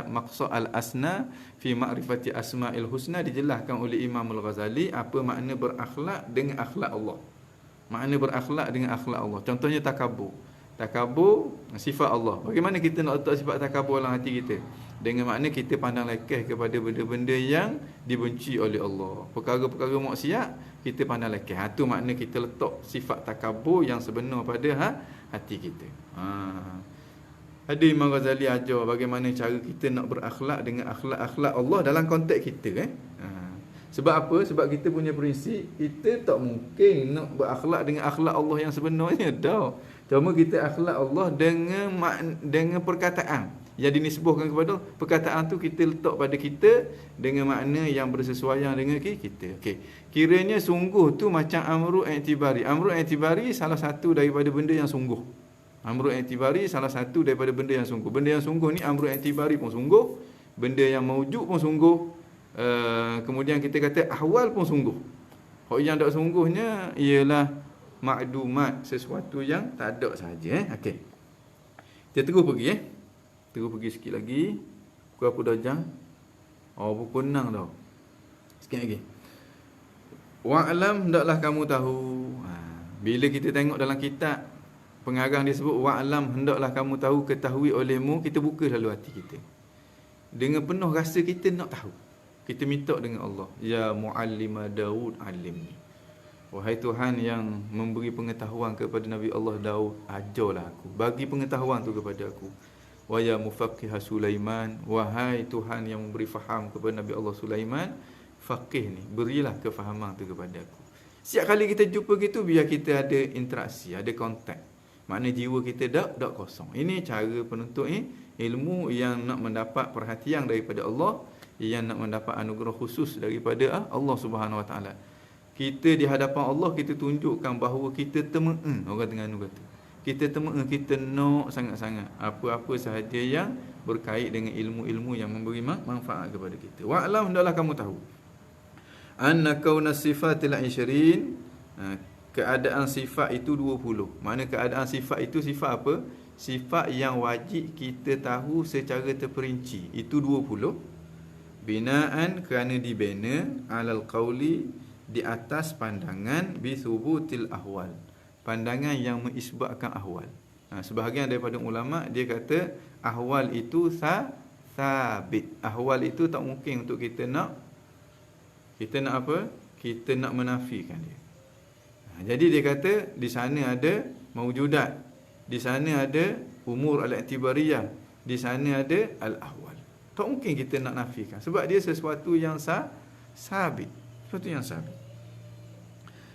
Maqsad al-Asna fi Ma'rifati Asma'il Husna, dijelaskan oleh Imam Al-Ghazali apa makna berakhlak dengan akhlak Allah. Makna berakhlak dengan akhlak Allah. Contohnya takabur. Takabur sifat Allah. Bagaimana kita nak letak sifat takabur dalam hati kita? Dengan makna kita pandang lekeh kepada benda-benda yang dibenci oleh Allah. Perkara-perkara maksiat kita pandang lekeh. Itu makna kita letak sifat takabur yang sebenar pada hati kita. Ada Imam Ghazali ajar bagaimana cara kita nak berakhlak dengan akhlak-akhlak Allah dalam konteks kita. Sebab apa? Sebab kita punya prinsip, kita tak mungkin nak berakhlak dengan akhlak Allah yang sebenarnya dah. Cuma kita akhlak Allah dengan perkataan yang dinisbahkan kepada perkataan tu, kita letak pada kita dengan makna yang bersesuaian dengan kita. Okey. Kiranya sungguh tu macam amru i'tibari. Amru i'tibari salah satu daripada benda yang sungguh. Amru i'tibari salah satu daripada benda yang sungguh. Benda yang sungguh ni amru i'tibari pun sungguh, benda yang maujud pun sungguh. Kemudian kita kata ahwal pun sungguh. Hak yang tak sungguhnya ialah makdumat, sesuatu yang tak ada saja. Okey. Kita terus pergi Terus pergi sikit lagi. Pukul apa dah jam? Pukul 6 dah. Sikit lagi. Wa'lam, hendaklah kamu tahu. Bila kita tengok dalam kitab, pengarang dia sebut wa'lam, hendaklah kamu tahu, ketahui olehmu, kita buka selalu hati kita dengan penuh rasa kita nak tahu. Kita minta dengan Allah, ya muallima Daud alimni. Wahai Tuhan yang memberi pengetahuan kepada Nabi Allah Daud, ajarlah aku, bagi pengetahuan tu kepada aku. Wa ya mufaqqih Sulaiman, wahai Tuhan yang memberi faham kepada Nabi Allah Sulaiman, faqih ni, berilah kefahaman tu kepada aku. Setiap kali kita jumpa gitu, biar kita ada interaksi, ada kontak. Makna jiwa kita tak kosong. Ini cara penuntut ilmu yang nak mendapat perhatian daripada Allah, yang nak mendapat anugerah khusus daripada Allah Subhanahu Wa Taala. Kita di hadapan Allah, kita tunjukkan bahawa kita teme'en, orang Terengganu kata. Kita teme'en, kita nak sangat-sangat apa-apa sahaja yang berkait dengan ilmu-ilmu yang memberi manfaat kepada kita. Wa'lam, hendaklah kamu tahu, anna kauna sifatil 20, keadaan sifat itu 20. Mana keadaan sifat itu sifat apa? Sifat yang wajib kita tahu secara terperinci. Itu 20. Binaan, kerana dibina, alal qawli, di atas pandangan, bi thubutil ahwal, pandangan yang mengisbatkan ahwal. Sebahagian daripada ulama dia kata ahwal itu sabit. Ahwal itu tak mungkin untuk kita nak apa? Kita nak menafikan dia. Jadi dia kata di sana ada maujudat, di sana ada umur al-i'tibariyah, di sana ada al-ahwal. Tak mungkin kita nak nafikan sebab dia sesuatu yang sabit. Sesuatu yang sabit.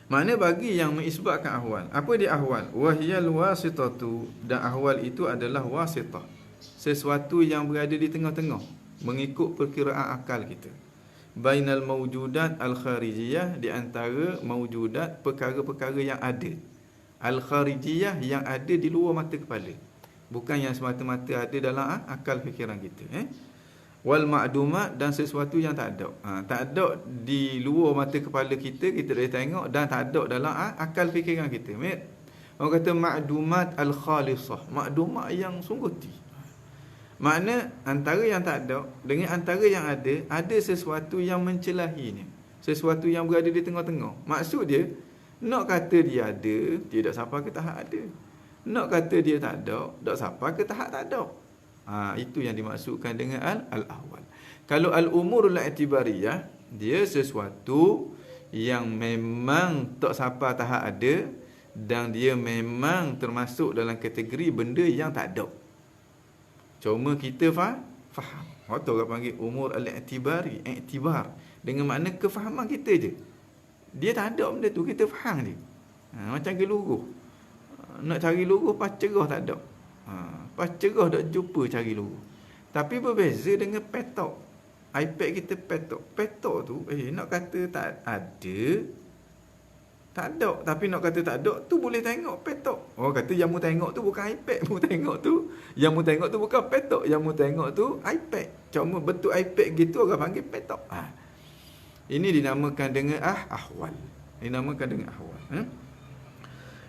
Makna bagi yang mengisbatkan ahwal. Apa dia ahwal? Wahyal wasitatu, dan ahwal itu adalah wasitah, sesuatu yang berada di tengah-tengah, mengikut perkiraan akal kita. Bainal mawjudat al-kharijiyah, di antara mawjudat, perkara-perkara yang ada. Al-kharijiyah, yang ada di luar mata kepala, bukan yang semata-mata ada dalam akal fikiran kita. Wal ma'dumat, dan sesuatu yang tak ada. Tak ada di luar mata kepala kita, kita boleh tengok, dan tak ada dalam akal fikiran kita. Orang kata ma'dumat al-khalisah, ma'dumat yang sungguh ti. Makna antara yang tak ada dengan antara yang ada sesuatu yang mencelahinya, sesuatu yang berada di tengah-tengah. Maksud dia, nak kata dia ada, dia tak sampai ke tahap ada. Nak kata dia tak ada, tak sampai ke tahap tak ada. Itu yang dimaksudkan dengan al-ahwal. Kalau al-umurul i'tibariyah, dia sesuatu yang memang tak sampai tahap ada, dan dia memang termasuk dalam kategori benda yang tak ada. Cuma kita faham. Waktu orang panggil umur al-i'tibari, i'tibar, dengan makna kefahaman kita je. Dia tak ada benda tu, kita faham je. Macam geluruh. Nak cari luruh pas cerah tak ada. Pas cerah tak jumpa cari luruh. Tapi berbeza dengan petok. iPad kita petok. Petok tu, nak kata tak ada, tak ada. Tapi nak kata tak ada, tu boleh tengok petok. Orang kata yang mu tengok tu bukan iPad. Mu tengok tu, yang mu tengok tu bukan petok. Yang mu tengok tu iPad. Cuma bentuk iPad gitu orang panggil petok. Ini dinamakan dengan ahwal. Dinamakan dengan ahwal.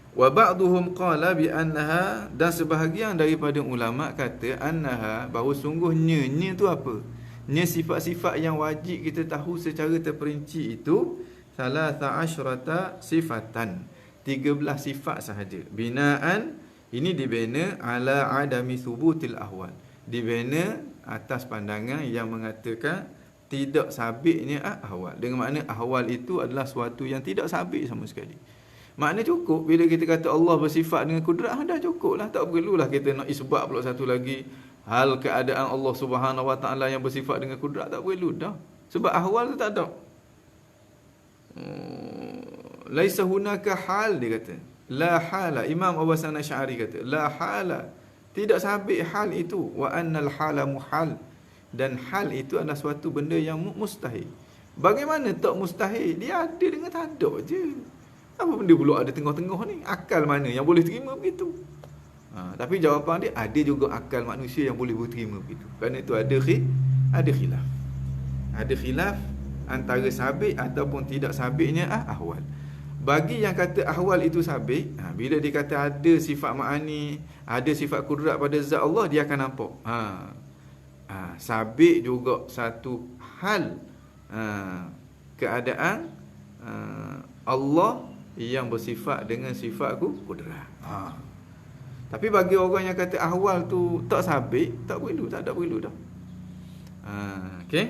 Wa ba'duhum qala bi annaha, dan sebahagian daripada ulama kata annaha, bahawa sungguhnya nya tu apa? Nya sifat-sifat yang wajib kita tahu secara terperinci itu salatha asyrata sifatan, 13 sifat sahaja. Binaan, ini dibina ala adami thubutil ahwal, dibina atas pandangan yang mengatakan tidak sabitnya ahwal. Dengan makna ahwal itu adalah sesuatu yang tidak sabit sama sekali. Makna cukup bila kita kata Allah bersifat dengan kudrat, dah cukup lah. Tak perlulah kita nak isbat pula satu lagi hal keadaan Allah Subhanahu Wa Taala yang bersifat dengan kudrat. Tak perlu dah. Sebab ahwal tu tak ada. Laisa hunaka hal, dia kata. La hala. Imam Abu Hasan Asy'ari kata, la hala. Tidak sabit hal itu. Wa annal hala muhal. Dan hal itu adalah suatu benda yang mustahil. Bagaimana tak mustahil? Dia ada dengan tak ada je. Apa benda pula ada tengah-tengah ni? Akal mana yang boleh terima begitu? Tapi jawapan dia, ada juga akal manusia yang boleh berterima begitu. Kerana itu ada khilaf. Ada khilaf antara sabit ataupun tidak sabitnya ahwal. Bagi yang kata ahwal itu sabit, bila dia kata ada sifat ma'ani, ada sifat kudrat pada zat Allah, dia akan nampak. Sabit juga satu hal keadaan Allah yang bersifat dengan sifat kudrat. Tapi bagi orang yang kata ahwal tu tak sabit, tak ada perlu dah. Okey.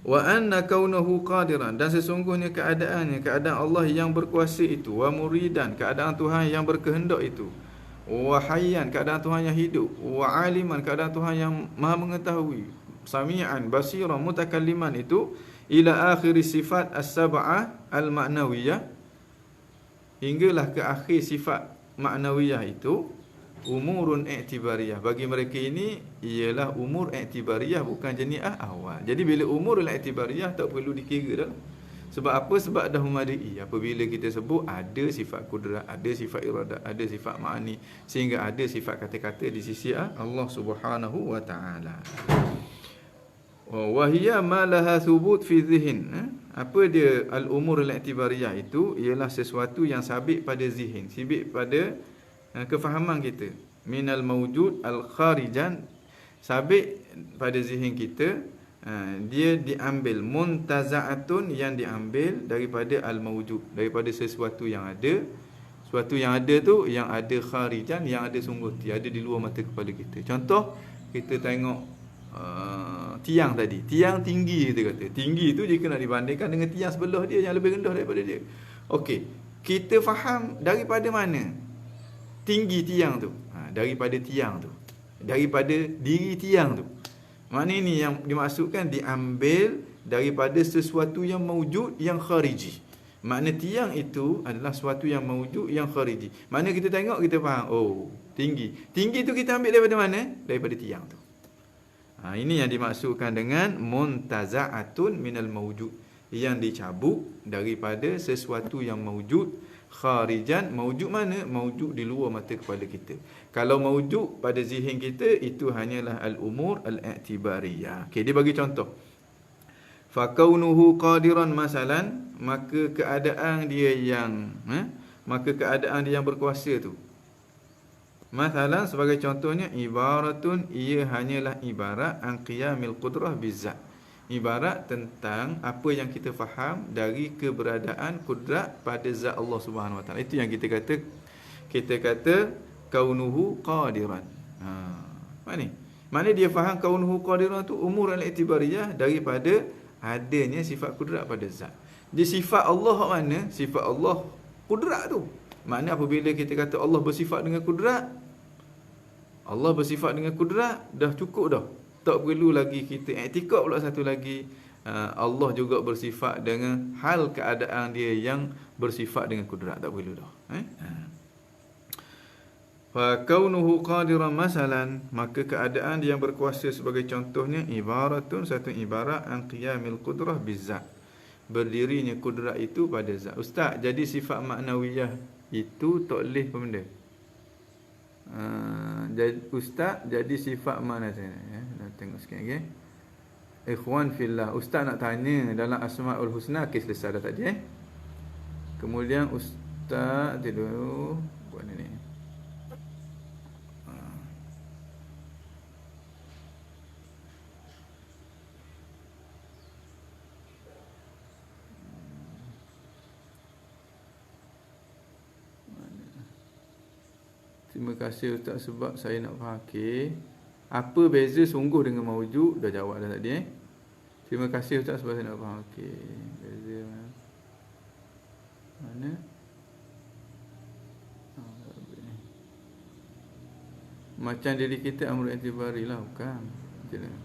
Wa anna kaunahu qadiran, dan sesungguhnya keadaan Allah yang berkuasa itu, wa muridan, keadaan Tuhan yang berkehendak itu, wa hayyan, keadaan Tuhan yang hidup, wa aliman, keadaan Tuhan yang maha mengetahui, sami'an basiran mutakalliman itu, ila akhir sifat as-sab'ah al-ma'nawiyah, hinggalah ke akhir sifat maknawiyah itu, umurun i'tibariyah. Bagi mereka ini ialah umur i'tibariyah, bukan jani'ah awal. Jadi bila umur i'tibariyah tak perlu dikira dah. Sebab apa? Sebab dah memadai. Apabila kita sebut ada sifat kudrat, ada sifat iradat, ada sifat ma'ani, sehingga ada sifat kata-kata di sisi Allah Subhanahu wa taala. Wa hiya ma laha thubut fi dhihn. Apa dia al-umur al-i'tibariyah itu? Ialah sesuatu yang sabit pada zihin, sabit pada kefahaman kita, minal mawjud al-kharijan, sabit pada zihin kita. Dia diambil, muntaza'atun, yang diambil daripada al-mawjud, daripada sesuatu yang ada. Sesuatu yang ada tu, yang ada kharijan, yang ada sungguh, ada di luar mata kepala kita. Contoh, kita tengok tiang tadi, tiang tinggi, kita kata tinggi tu jika nak dibandingkan dengan tiang sebelah dia yang lebih rendah daripada dia. Okey, kita faham daripada mana tinggi tiang tu? Daripada tiang tu, daripada diri tiang tu. Makna ini yang dimaksudkan diambil daripada sesuatu yang mawjud, yang khariji. Makna tiang itu adalah sesuatu yang mawjud, yang khariji. Makna kita tengok, kita faham, oh tinggi. Tinggi tu kita ambil daripada mana? Daripada tiang tu. Ini yang dimaksudkan dengan muntaza'atun minal mawjud, yang dicabut daripada sesuatu yang mawjud. Kharijan, mawjud mana? Mawjud di luar mata kepala kita. Kalau mawjud pada zihin kita, itu hanyalah al-umur al-i'tibariyah. Okey, dia bagi contoh. Fakaunuhu qadiran masalan, maka keadaan dia yang berkuasa tu. Masalan, sebagai contohnya, ibaratun, ia hanyalah ibarat an qiyamil qudrah bizzat. Ibarat tentang apa yang kita faham dari keberadaan kudrat pada zat Allah Subhanahu Wa Taala. Itu yang kita kata kaunuhu qadiran. Mana dia faham kaunuhu qadiran tu umur al-i'tibariyah, daripada adanya sifat kudrat pada zat. Di sifat Allah mana? Sifat Allah kudrat tu. Makna apabila kita kata Allah bersifat dengan kudrat, Allah bersifat dengan kudrat, dah cukup dah. Tak perlu lagi kita i'tikad pula satu lagi, Allah juga bersifat dengan hal keadaan dia yang bersifat dengan kudrat. Tak perlu dah. Fa kaunuhu qadiran masalan, maka keadaan dia yang berkuasa sebagai contohnya, ibaratun, satu ibarat an qiyamil qudrah bizzat, berdirinya kudrat itu pada zat. Ustaz, jadi sifat maknawiyah itu tak boleh apa benda? Ustaz, jadi sifat mana saya? Tengok sikit lagi. Ikhwan fillah, ustaz nak tanya dalam Asmaul Husna, kes selesai dah tadi. Kemudian ustaz tidur buat ni. Terima kasih ustaz sebab saya nak faham. Okey, apa beza sungguh dengan mawjud? Dah jawab dah tadi. Terima kasih ustaz sebab saya nak faham. Okey, beza mana? Macam diri kita amrul i'tibari lah, bukan? Macam mana?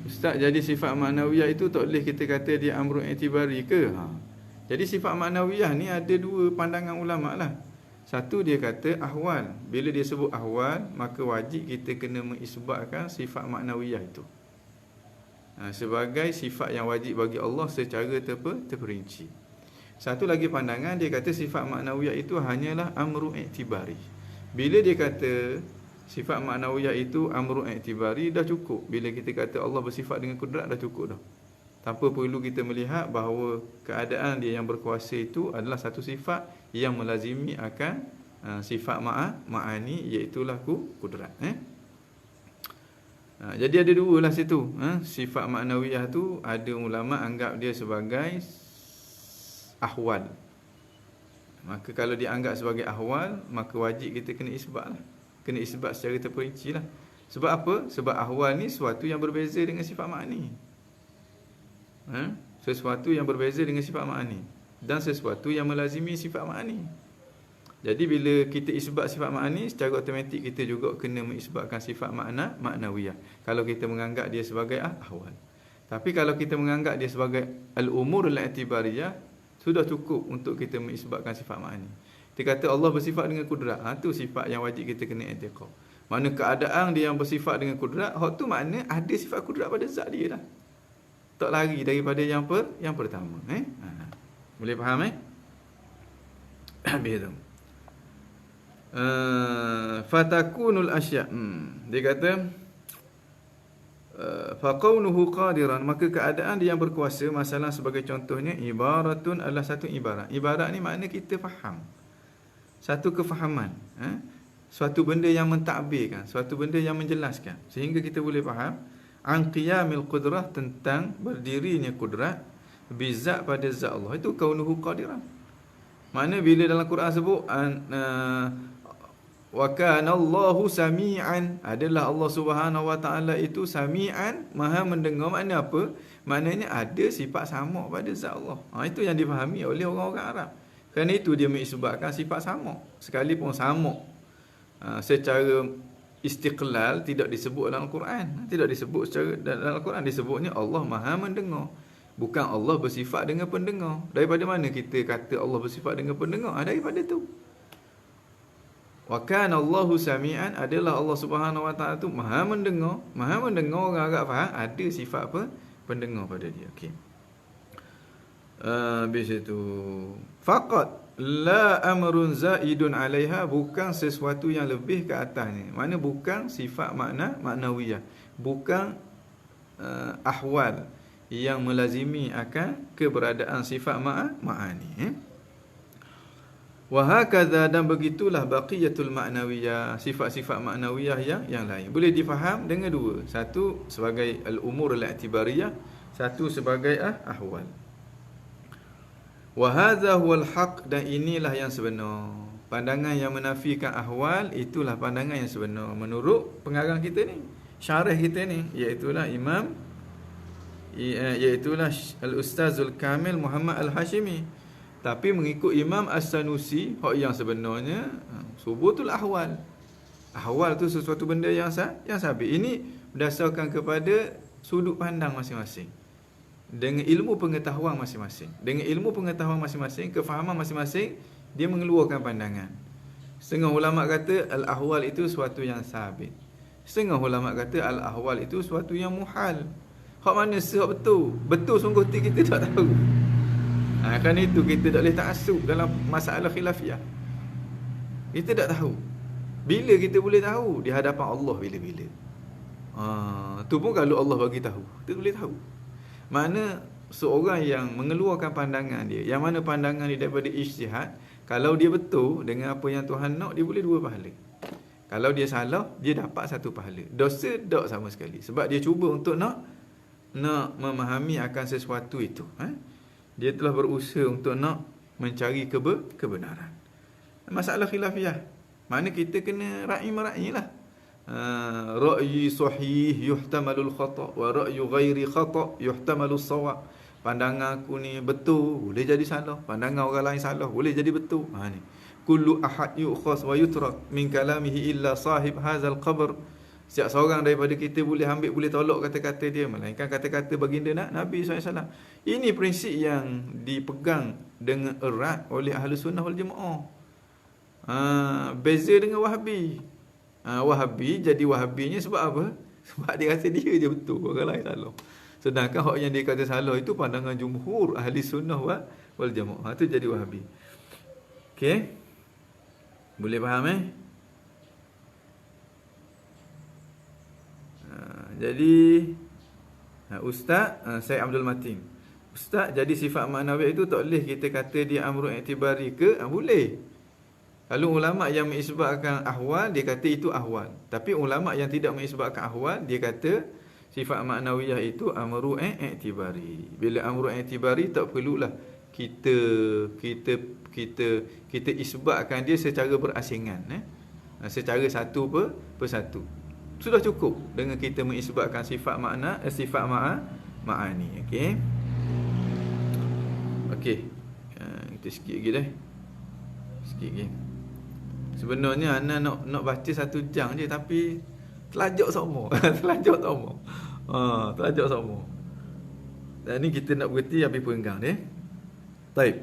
Ustaz, jadi sifat maknawiyah itu tak boleh kita kata dia amrul i'tibari ke? Jadi sifat maknawiyah ni ada dua pandangan ulama lah. Satu, dia kata ahwal. Bila dia sebut ahwal, maka wajib kita kena mengisbatkan sifat maknawiyah itu sebagai sifat yang wajib bagi Allah secara terperinci. Satu lagi pandangan, dia kata sifat maknawiyah itu hanyalah amru i'tibari. Bila dia kata sifat maknawiyah itu amru i'tibari, dah cukup. Bila kita kata Allah bersifat dengan kudrat, dah cukup dah. Tanpa perlu kita melihat bahawa keadaan dia yang berkuasa itu adalah satu sifat yang melazimi akan sifat ma'ani, iaitulah kudrat. Jadi ada dua lah situ. Sifat maknawiyah tu ada ulama anggap dia sebagai ahwal. Maka kalau dianggap sebagai ahwal, maka wajib kita kena isbat lah. kena isbat secara terperinci lah. Sebab apa? Sebab ahwal ni sesuatu yang berbeza dengan sifat ma'ani. Sesuatu yang berbeza dengan sifat ma'ani dan sesuatu yang melazimi sifat ma'ani. Jadi bila kita isbat sifat ma'ani, secara automatik kita juga kena mengisbatkan sifat maknawiyah. Kalau kita menganggap dia sebagai ahwal. Tapi kalau kita menganggap dia sebagai al-umur al-i'tibariyah, sudah cukup untuk kita mengisbatkan sifat ma'ani. Kita kata Allah bersifat dengan kudrat, tu sifat yang wajib kita kena i'tiqad. Mana keadaan dia yang bersifat dengan kudrat, hak tu makna ada sifat kudrat pada zat dia dah. Tak lari daripada yang pertama. Boleh faham habis tu. Fatakunul asya'. Dia kata faqaunuhu qadiran, maka keadaan dia yang berkuasa, masalah sebagai contohnya ibaratun adalah satu ibarat. Ibarat ni makna kita faham. Satu kefahaman, suatu benda yang mentakbirkan, suatu benda yang menjelaskan sehingga kita boleh faham an qiyamil qudrah, tentang berdirinya kudrat bizat pada zat Allah. Itu kaunuhu qadiran. Mana bila dalam Quran sebut wa kana Allahu sami'an, adalah Allah Subhanahu wa taala itu sami'an, maha mendengar. Makna apa? Maknanya ada sifat sama pada zat Allah. Itu yang difahami oleh orang-orang Arab. Kerana itu dia mengisbatkan sifat sama. Sekalipun sama secara istiqlal tidak disebut dalam Quran. Tidak disebut secara dalam Quran, disebutnya Allah maha mendengar. Bukan Allah bersifat dengan pendengar. Daripada mana kita kata Allah bersifat dengan pendengar? Daripada tu. Wa kana Allahu sami'an, adalah Allah Subhanahu wa taala tu maha mendengar. Maha mendengar, orang agak faham ada sifat apa? Pendengar pada dia. Okey. Habis itu faqat la amrun zaidun 'alaiha, bukan sesuatu yang lebih ke atasnya. Mana bukan sifat maknawiyah, bukan ahwal yang melazimi akan keberadaan sifat ma'ani. Wa hakadha, dan begitulah baqiyatul ma'nawiyah, sifat-sifat ma'nawiyah yang lain. Boleh difaham dengan dua. Satu sebagai al-umur al-i'tibariyah, satu sebagai ahwal. Wa hadha huwal haq, dan inilah yang sebenar. Pandangan yang menafikan ahwal, itulah pandangan yang sebenar menurut pengarang kita ni, syarah kita ni, iaitulah Al-Ustazul Kamil Muhammad Al-Hashimi. Tapi mengikut Imam As-Sanusi, hak yang sebenarnya subutul ahwal. Ahwal tu sesuatu benda yang sabit. Ini berdasarkan kepada sudut pandang masing-masing, dengan ilmu pengetahuan masing-masing. Dengan ilmu pengetahuan masing-masing, kefahaman masing-masing, dia mengeluarkan pandangan. Setengah ulama kata al-ahwal itu sesuatu yang sabit. Setengah ulama kata al-ahwal itu sesuatu yang muhal. Hak mana sehak betul? Betul sungguh kita tak tahu. Kerana itu kita tak boleh ta'assub dalam masalah khilafiyah. Kita tak tahu. Bila kita boleh tahu? Di hadapan Allah bila-bila. Tu pun kalau Allah bagi tahu, kita boleh tahu. Mana seorang yang mengeluarkan pandangan dia, yang mana pandangan dia daripada ijtihad, kalau dia betul dengan apa yang Tuhan nak, dia boleh 2 pahala. Kalau dia salah, dia dapat 1 pahala. Dosa tak sama sekali. Sebab dia cuba untuk nak memahami akan sesuatu itu. Dia telah berusaha untuk nak mencari kebenaran. Masalah khilafiyah, mana kita kena ra'i-mera'i lah. Ra'yi sahih yuhtamalul khata' wa ra'yu ghairi khata' yuhtamalus shawab. Pandangan aku ni betul, boleh jadi salah. Pandangan orang lain salah, boleh jadi betul. Ni kullu ahad yu'khas wa yutrak min kalamihi illa sahib hadzal qabr. Setiap seorang daripada kita boleh ambil, boleh tolak kata-kata dia, melainkan kata-kata baginda Nabi SAW. Ini prinsip yang dipegang dengan erat oleh ahli sunnah wal jamaah. Beza dengan Wahabi. Wahabi jadi Wahabinya sebab apa? Sebab dia rasa dia je betul, orang lain salah. Sedangkan hak yang dia kata salah itu pandangan jumhur ahli sunnah wal jamaah. Itu jadi Wahabi. Okey? Boleh faham Jadi Ustaz Syed Abdul Matin, Ustaz, jadi sifat maknawi itu tak boleh kita kata dia amrun i'tibari ke? Boleh. Kalau ulama yang mengisbatkan ahwal, dia kata itu ahwal. Tapi ulama yang tidak mengisbatkan ahwal, dia kata sifat maknawiyah itu amrun i'tibari. Bila amrun i'tibari, tak perlulah kita isbatkan dia secara berasingan. secara satu persatu. Sudah cukup dengan kita mengisbatkan sifat makna, sifat ma'ani. Okey. Okey. Kita sikit lagi dah. Sikit lagi. Sebenarnya ana nak baca 1 jam je, tapi terlajak sama. Terlajak sama. Terlajak sama. Dan ni kita nak berhenti habis penggang dia. Baik.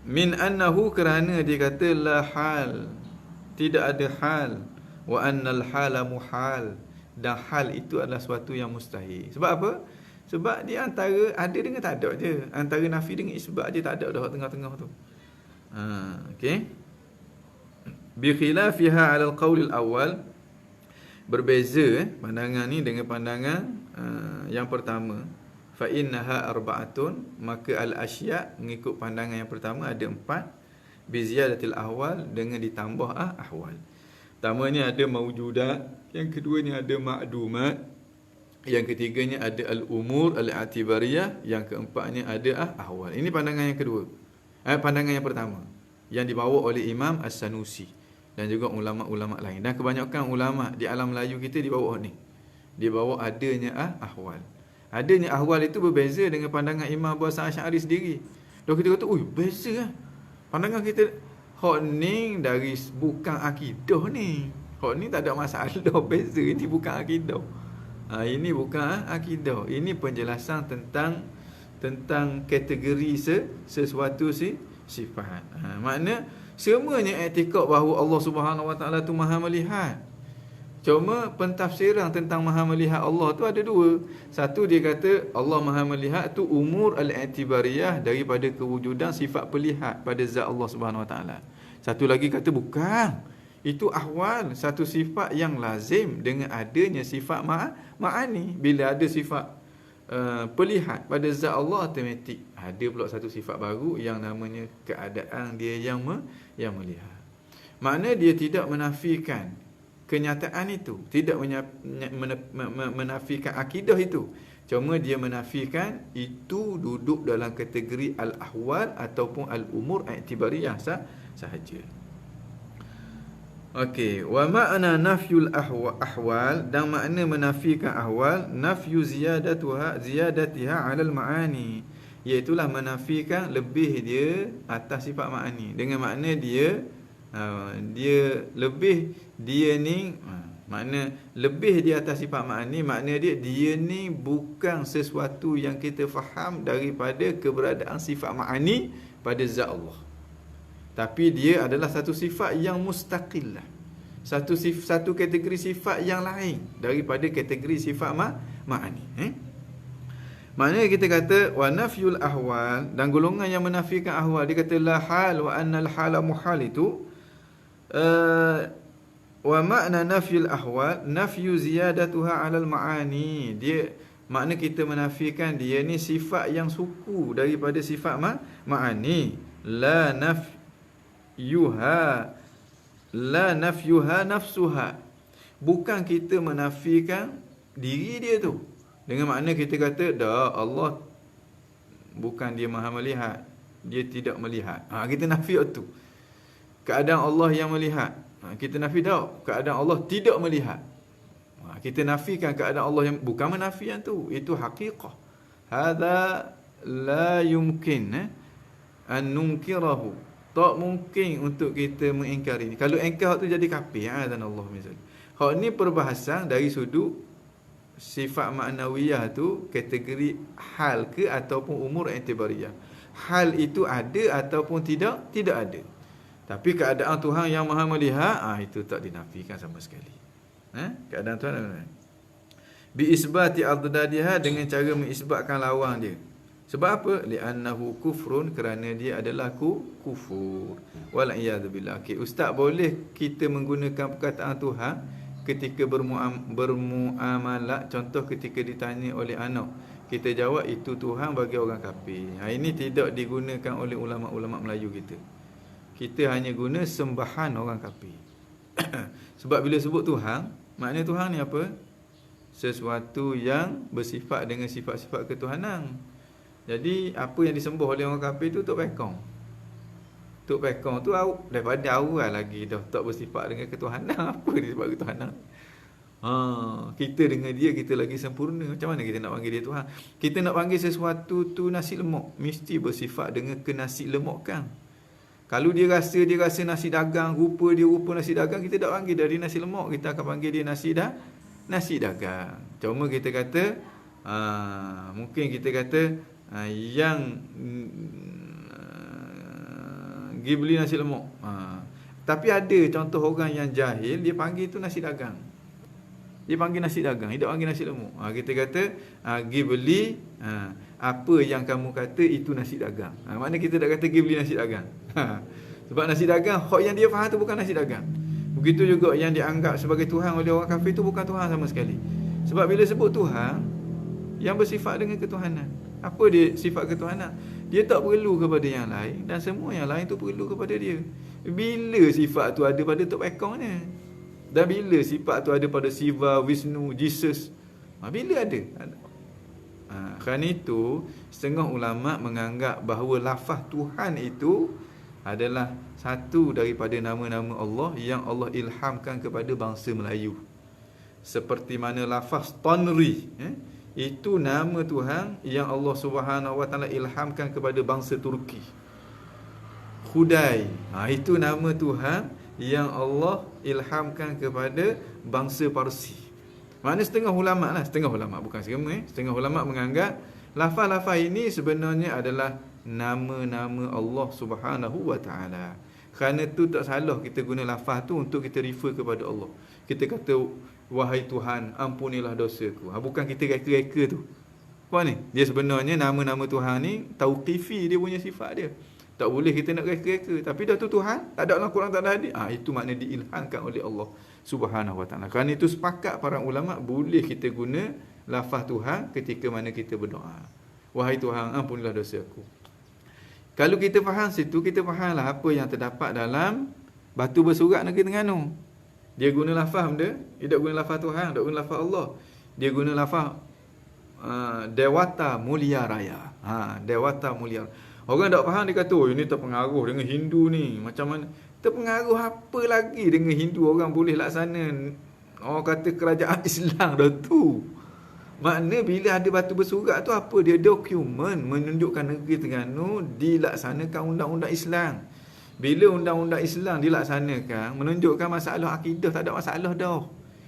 Min annahu, kerana dia kata la hal, tidak ada hal, wa annal hala muhal, dan hal itu adalah sesuatu yang mustahil. Sebab apa? Sebab dia antara ada dengan tak ada je, antara nafi dengan isbat je, tak ada dah tengah-tengah tu. Okey. Bi khilafiha 'ala al-qawl al-awwal, berbeza pandangan ni dengan pandangan yang pertama. Fa innaha arba'atun, maka al-asya' mengikut pandangan yang pertama ada 4, bi ziyadatil ahwal, dengan ditambah ahwal. Pertamanya ada maujudat, yang keduanya ada ma'dumat, yang ketiganya ada al-umur al-i'tibariyah, yang keempatnya ada ahwal. Ini pandangan yang kedua. Pandangan yang pertama yang dibawa oleh Imam As-Sanusi dan juga ulama-ulama lain. Dan kebanyakan ulama di alam Melayu kita di bawah ni. Di bawah adanya ahwal. Adanya ahwal itu berbeza dengan pandangan Imam Abu Hasan Asy'ari sendiri. Dah kita kata, "Oi, beza lah. Pandangan kita hak ni dari bukan akidah ni. Hak ni tak ada masalah, beza. Ini bukan akidah. Ini bukan akidah. Ini penjelasan tentang kategori sesuatu sifat. Makna semuanya i'tikad bahawa Allah Subhanahu Wa Taala tu Maha melihat. Cuma pentafsiran tentang Maha melihat Allah tu ada dua. Satu, dia kata Allah Maha melihat tu umur al-i'tibariyah, daripada kewujudan sifat pelihat pada zat Allah Subhanahu Wa Taala. Satu lagi kata bukan. Itu ahwal, satu sifat yang lazim dengan adanya sifat ma'ani. Bila ada sifat pelihat pada zat Allah, automatik ada pula satu sifat baru yang namanya keadaan dia yang melihat. Makna dia tidak menafikan kenyataan itu, tidak menafikan akidah itu. Cuma dia menafikan itu duduk dalam kategori al-ahwal ataupun al-umur i'tibariyah sahaja. Okey, wa ma'na nafyul ahwal, dan makna menafikan ahwal, nafyu ziyadatiha 'ala al-ma'ani, iaitu menafikan lebih dia atas sifat ma'ani. Dengan makna dia lebih, dia ni makna lebih di atas sifat ma'ani, makna dia ni bukan sesuatu yang kita faham daripada keberadaan sifat ma'ani pada zat Allah. Tapi dia adalah satu sifat yang mustaqillah. Satu kategori sifat yang lain daripada kategori sifat ma'ani. Maknanya kita kata wa nafyul ahwal, dan golongan yang menafikan ahwal, dia kata la hal wa annal hala muhal, itu wa makna nafyul ahwal nafyu ziyadatuha 'alal ma'ani. Dia makna kita menafikan dia ni sifat yang suku daripada sifat ma'ani. La nafyuha nafsuha. Bukan kita menafikan diri dia tu. Dengan makna kita kata dah Allah bukan dia Maha melihat, dia tidak melihat. Kita nafi tu. Keadaan Allah yang melihat. Kita nafi tak, keadaan Allah tidak melihat. Kita nafikan keadaan Allah yang bukan menafian tu, itu haqiqah. Hadza la yumkin an nunkirahu. Tak mungkin untuk kita mengingkari. Kalau engkar tu jadi kafir, azan Allah misal. Hak ni perbahasan dari sudut sifat ma'nawiyah tu, kategori hal ke ataupun umur i'tibariyah. Hal itu ada ataupun tidak ada. Tapi keadaan Tuhan yang Maha melihat, itu tak dinafikan sama sekali. Keadaan Tuhan bi isbati adadadiha, dengan cara mengisbatkan lawan dia. Sebab apa? Li'annahu kufrun, kerana dia adalah kufur. Wal iyad billah. Okey, ustaz, boleh kita menggunakan perkataan Tuhan ketika bermuamalah? Contoh ketika ditanya oleh anak, kita jawab itu Tuhan bagi orang kafir. Ini tidak digunakan oleh ulama-ulama Melayu kita. Kita hanya guna sembahan orang kafir. Sebab bila sebut Tuhan, maknanya Tuhan ni apa? Sesuatu yang bersifat dengan sifat-sifat ketuhanan. Jadi apa yang disembah oleh orang kafir tu tak bekong. Tok Pekong tu daripada awal lagi dah tak bersifat dengan ketuhanan. Apa dia sebab ketuhanan? Kita dengan dia, kita lagi sempurna. Macam mana kita nak panggil dia Tuhan? Kita nak panggil sesuatu tu nasi lemak, mesti bersifat dengan kenasi lemakkan. Kalau dia rasa nasi dagang, rupa nasi dagang, kita tak panggil dari nasi lemak, kita akan panggil dia nasi dagang. Cuma kita kata mungkin kita kata yang pergi beli nasi lemak. Tapi ada contoh orang yang jahil, dia panggil tu nasi dagang. Dia panggil nasi dagang, dia tak panggil nasi lemak. Kita kata pergi beli apa yang kamu kata itu nasi dagang. Maknanya kita tak kata pergi beli nasi dagang. Sebab nasi dagang, hak yang dia faham tu bukan nasi dagang. Begitu juga yang dianggap sebagai Tuhan oleh orang kafir tu bukan Tuhan sama sekali. Sebab bila sebut Tuhan yang bersifat dengan ketuhanan, apa dia sifat ketuhanan? Dia tak perlu kepada yang lain dan semua yang lain tu perlu kepada dia. Bila sifat tu ada pada Tok Pekong ni? Dan bila sifat tu ada pada Siva, Vishnu, Jesus? Bila ada? Kerana itu, setengah ulama' menganggap bahawa lafaz Tuhan itu adalah satu daripada nama-nama Allah yang Allah ilhamkan kepada bangsa Melayu. Seperti mana lafaz Tanri, itu nama Tuhan yang Allah Subhanahu Wa Taala ilhamkan kepada bangsa Turki. Khudai, itu nama Tuhan yang Allah ilhamkan kepada bangsa Parsi. Maknanya setengah ulama bukan semua, setengah ulama menganggap lafaz-lafaz ini sebenarnya adalah nama-nama Allah Subhanahu Wa Taala. Kerana tu tak salah kita guna lafaz tu untuk kita refer kepada Allah. Kita kata, wahai Tuhan, ampunilah dosaku. Bukan kita reka-reka tu. Apa ni? Dia sebenarnya nama-nama Tuhan ni tauqifi dia punya sifat dia. Tak boleh kita nak reka-reka. Tapi dah tu Tuhan, tak ada dalam Quran, tak ada hadis. Itu makna diilhamkan oleh Allah Subhanahu Wa Taala. Kerana itu sepakat para ulama boleh kita guna lafaz Tuhan ketika mana kita berdoa. Wahai Tuhan, ampunilah dosaku. Kalau kita faham situ, kita fahamlah apa yang terdapat dalam batu bersurat Negeri Terengganu. Dia guna lafaz dia tak guna lafaz Tuhan, tak guna lafaz Allah. Dia guna lafaz Dewata Mulia Raya. Dewata Mulia. Orang tak faham, dia kata, ini terpengaruh dengan Hindu ni. Macam mana? Terpengaruh apa lagi dengan Hindu? Orang boleh laksana, orang kata kerajaan Islam dah tu. Makna bila ada batu bersurat tu apa? Dia dokumen menunjukkan Negeri Terengganu dilaksanakan undang-undang Islam. Bila undang-undang Islam dilaksanakan, menunjukkan masalah akidah tak ada masalah dah.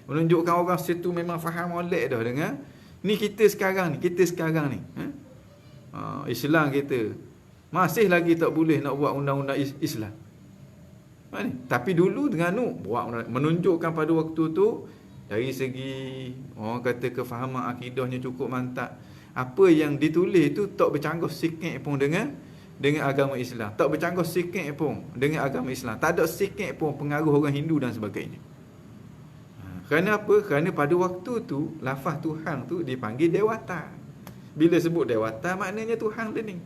Menunjukkan orang situ memang faham molek dah dengan ni kita sekarang ni. Islam kita masih lagi tak boleh nak buat undang-undang Islam. Tapi dulu Terengganu buat menunjukkan pada waktu tu dari segi orang kata kefahaman akidahnya cukup mantap. Apa yang ditulis tu tak bercanggah sikit pun dengan agama Islam. Tak bercanggah sikit pun dengan agama Islam. Tak ada sikit pun pengaruh orang Hindu dan sebagainya. Kerana apa? Kerana pada waktu tu lafaz Tuhan tu dipanggil Dewata. Bila sebut Dewata maknanya Tuhan dia ni.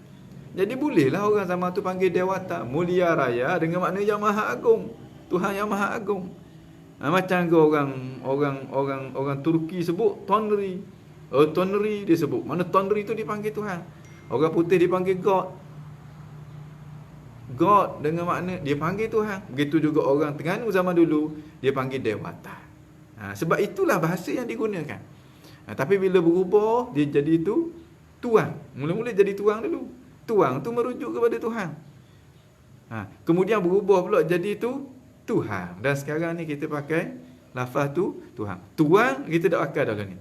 Jadi bolehlah orang zaman tu panggil Dewata Mulia Raya dengan makna yang maha agung. Tuhan yang maha agung. Macam ke orang Turki sebut Tanri. Tanri dia sebut. Mana Tanri tu dipanggil Tuhan. Orang putih dipanggil God. God dengan makna dia panggil Tuhan. Begitu juga orang Terengganu zaman dulu dia panggil Dewata. Sebab itulah bahasa yang digunakan. Tapi bila berubah dia jadi itu Tuang. Mula-mula jadi Tuang dulu. Tuang tu merujuk kepada Tuhan. Kemudian berubah pula jadi itu Tuhan. Dan sekarang ni kita pakai lafaz tu Tuhan. Tuang kita tak pakai dah ni.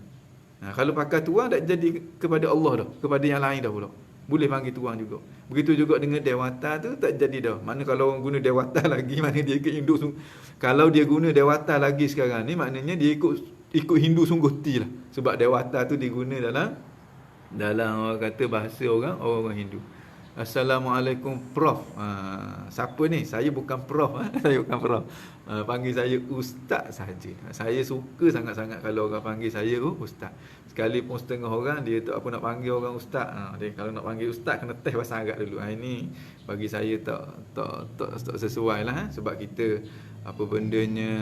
Kalau pakai Tuang tak jadi kepada Allah dah, kepada yang lain dah pula. Boleh panggil Tuang juga. Begitu juga dengan Dewata tu tak jadi dah. Mana kalau orang guna Dewata lagi, mana dia ikut Hindu. Kalau dia guna Dewata lagi sekarang ni, maknanya dia ikut Hindu sungguh ti lah. Sebab Dewata tu diguna dalam orang kata bahasa orang Hindu. Assalamualaikum Prof. Siapa ni? Saya bukan Prof. Saya bukan Prof. Panggil saya Ustaz saja. Saya suka sangat-sangat kalau orang panggil saya Ustaz. Sekalipun setengah orang dia tak apa nak panggil orang Ustaz. Dia kalau nak panggil Ustaz kena test bahasa Arab dulu. Ini bagi saya tak sesuai lah. Sebab kita apa bendanya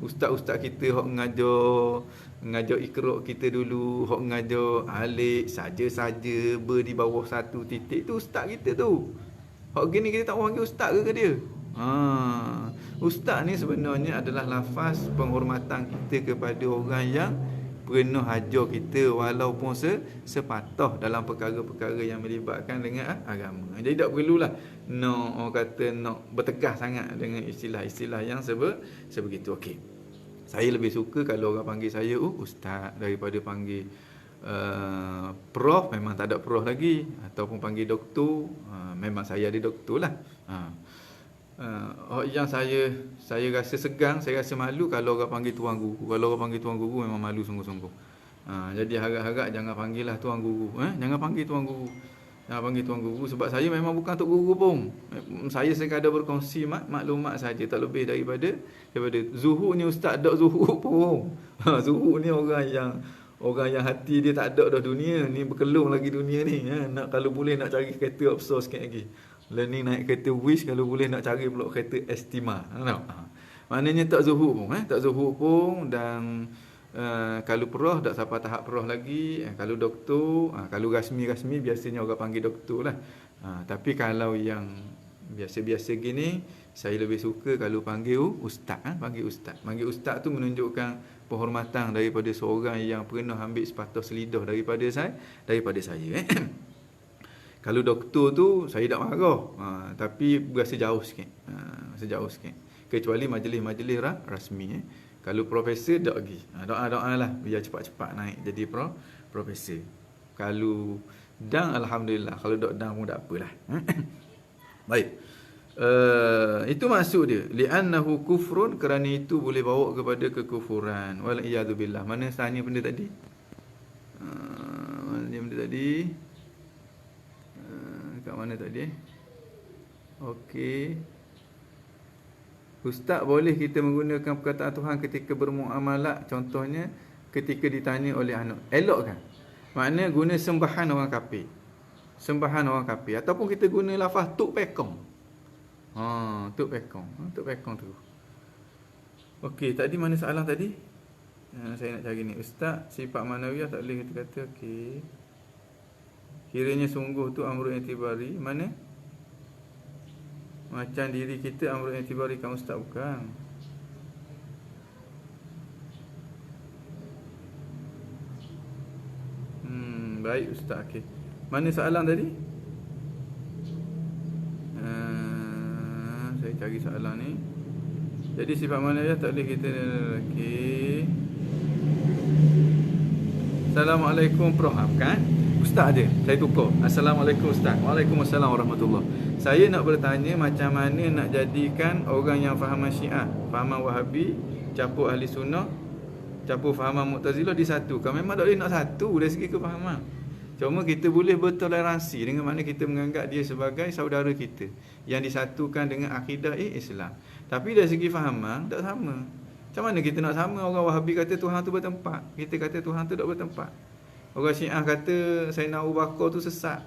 ustaz-ustaz kita hok mengajar Iqra kita dulu, hok mengajar alik saja-saja ber di bawah satu titik tu ustaz kita tu. Hak gini kita tak panggil ustaz ke dia? Ustaz ni sebenarnya adalah lafaz penghormatan kita kepada orang yang pernah ajar kita walaupun sepatah dalam perkara-perkara yang melibatkan dengan agama. Jadi tak perlulah orang kata nak bertegas sangat dengan istilah-istilah yang sebegitu. Okey. Saya lebih suka kalau orang panggil saya ustaz daripada panggil prof, memang tak ada prof lagi, ataupun panggil doktor, memang saya ada doktor lah. Yang saya rasa segang, saya rasa malu kalau orang panggil tuan guru. Kalau orang panggil tuan guru memang malu sungguh-sungguh. Jadi harap-harap jangan panggil lah tuan guru. Jangan panggil tuan guru. Jangan panggil tuan guru sebab saya memang bukan tok guru pun. Saya sekadar berkongsi maklumat saja, tak lebih daripada Zuhur ni ustaz dak Zuhur pun. Zuhur ni orang yang hati dia tak ada dah dunia ni, berkelung lagi dunia ni. Nak kalau boleh nak cari kereta Opso sikit lagi. Learning naik kereta Wish, kalau boleh nak cari pula kereta Estima. Maknanya tak Zuhur pun, tak Zuhur pun. Dan kalau prof tak sampai tahap prof lagi. Kalau doktor, kalau rasmi biasanya orang panggil doktor lah. Tapi kalau yang biasa-biasa gini, saya lebih suka kalau panggil ustaz. Panggil ustaz. Panggil ustaz tu menunjukkan penghormatan daripada seorang yang pernah ambil sepatah selidah daripada saya. Kalau doktor tu saya tak marah, tapi berasa jauh sikit. Kecuali majlis-majlis rasmi. Kalau profesor tak lagi. Doa-doa lah biar cepat-cepat naik jadi profesor. Kalau dan alhamdulillah, kalau tak dan pun tak apalah. Baik. Itu maksud dia. Li'annahu kufrun, kerana itu boleh bawa kepada kekufuran. Wal iyadu billah. Mana tanya benda tadi? Kat mana tadi? Okey. Ustaz, boleh kita menggunakan perkataan Tuhan ketika bermuamalah, contohnya ketika ditanya oleh anak? Elok kan? Maknanya guna sembahan orang kafir. Sembahan orang kafir, ataupun kita guna lafaz tuk pekong. Tuk pekong tu. Okey, tadi mana soalan tadi? Saya nak cari ni. Ustaz, sifat manawiyah tak boleh kita kata okey. Kiranya sungguh tu amrul i'tibari. Mana? Macam diri kita amrul i'tibari kan ustaz, bukan? Baik ustaz, okey. Mana soalan tadi? Saya cari soalan ni. Jadi sifat manawiyah tak boleh kita okey. Assalamualaikum Prof, kan? Ustaz ada, saya tukar. Assalamualaikum Ustaz. Waalaikumsalam warahmatullahi. Saya nak bertanya macam mana nak jadikan orang yang fahaman Syiah, fahaman Wahabi, campur ahli sunnah, campur fahaman Mu'tazilah disatukan. Memang tak boleh nak satu dari segi kefahaman. Cuma kita boleh bertoleransi dengan mana kita menganggap dia sebagai saudara kita yang disatukan dengan akidah Islam. Tapi dari segi fahaman tak sama. Macam mana kita nak sama? Orang Wahabi kata Tuhan tu bertempat, kita kata Tuhan tu tak bertempat. Orang Syiah kata Sayyidina Abu Bakar tu sesat.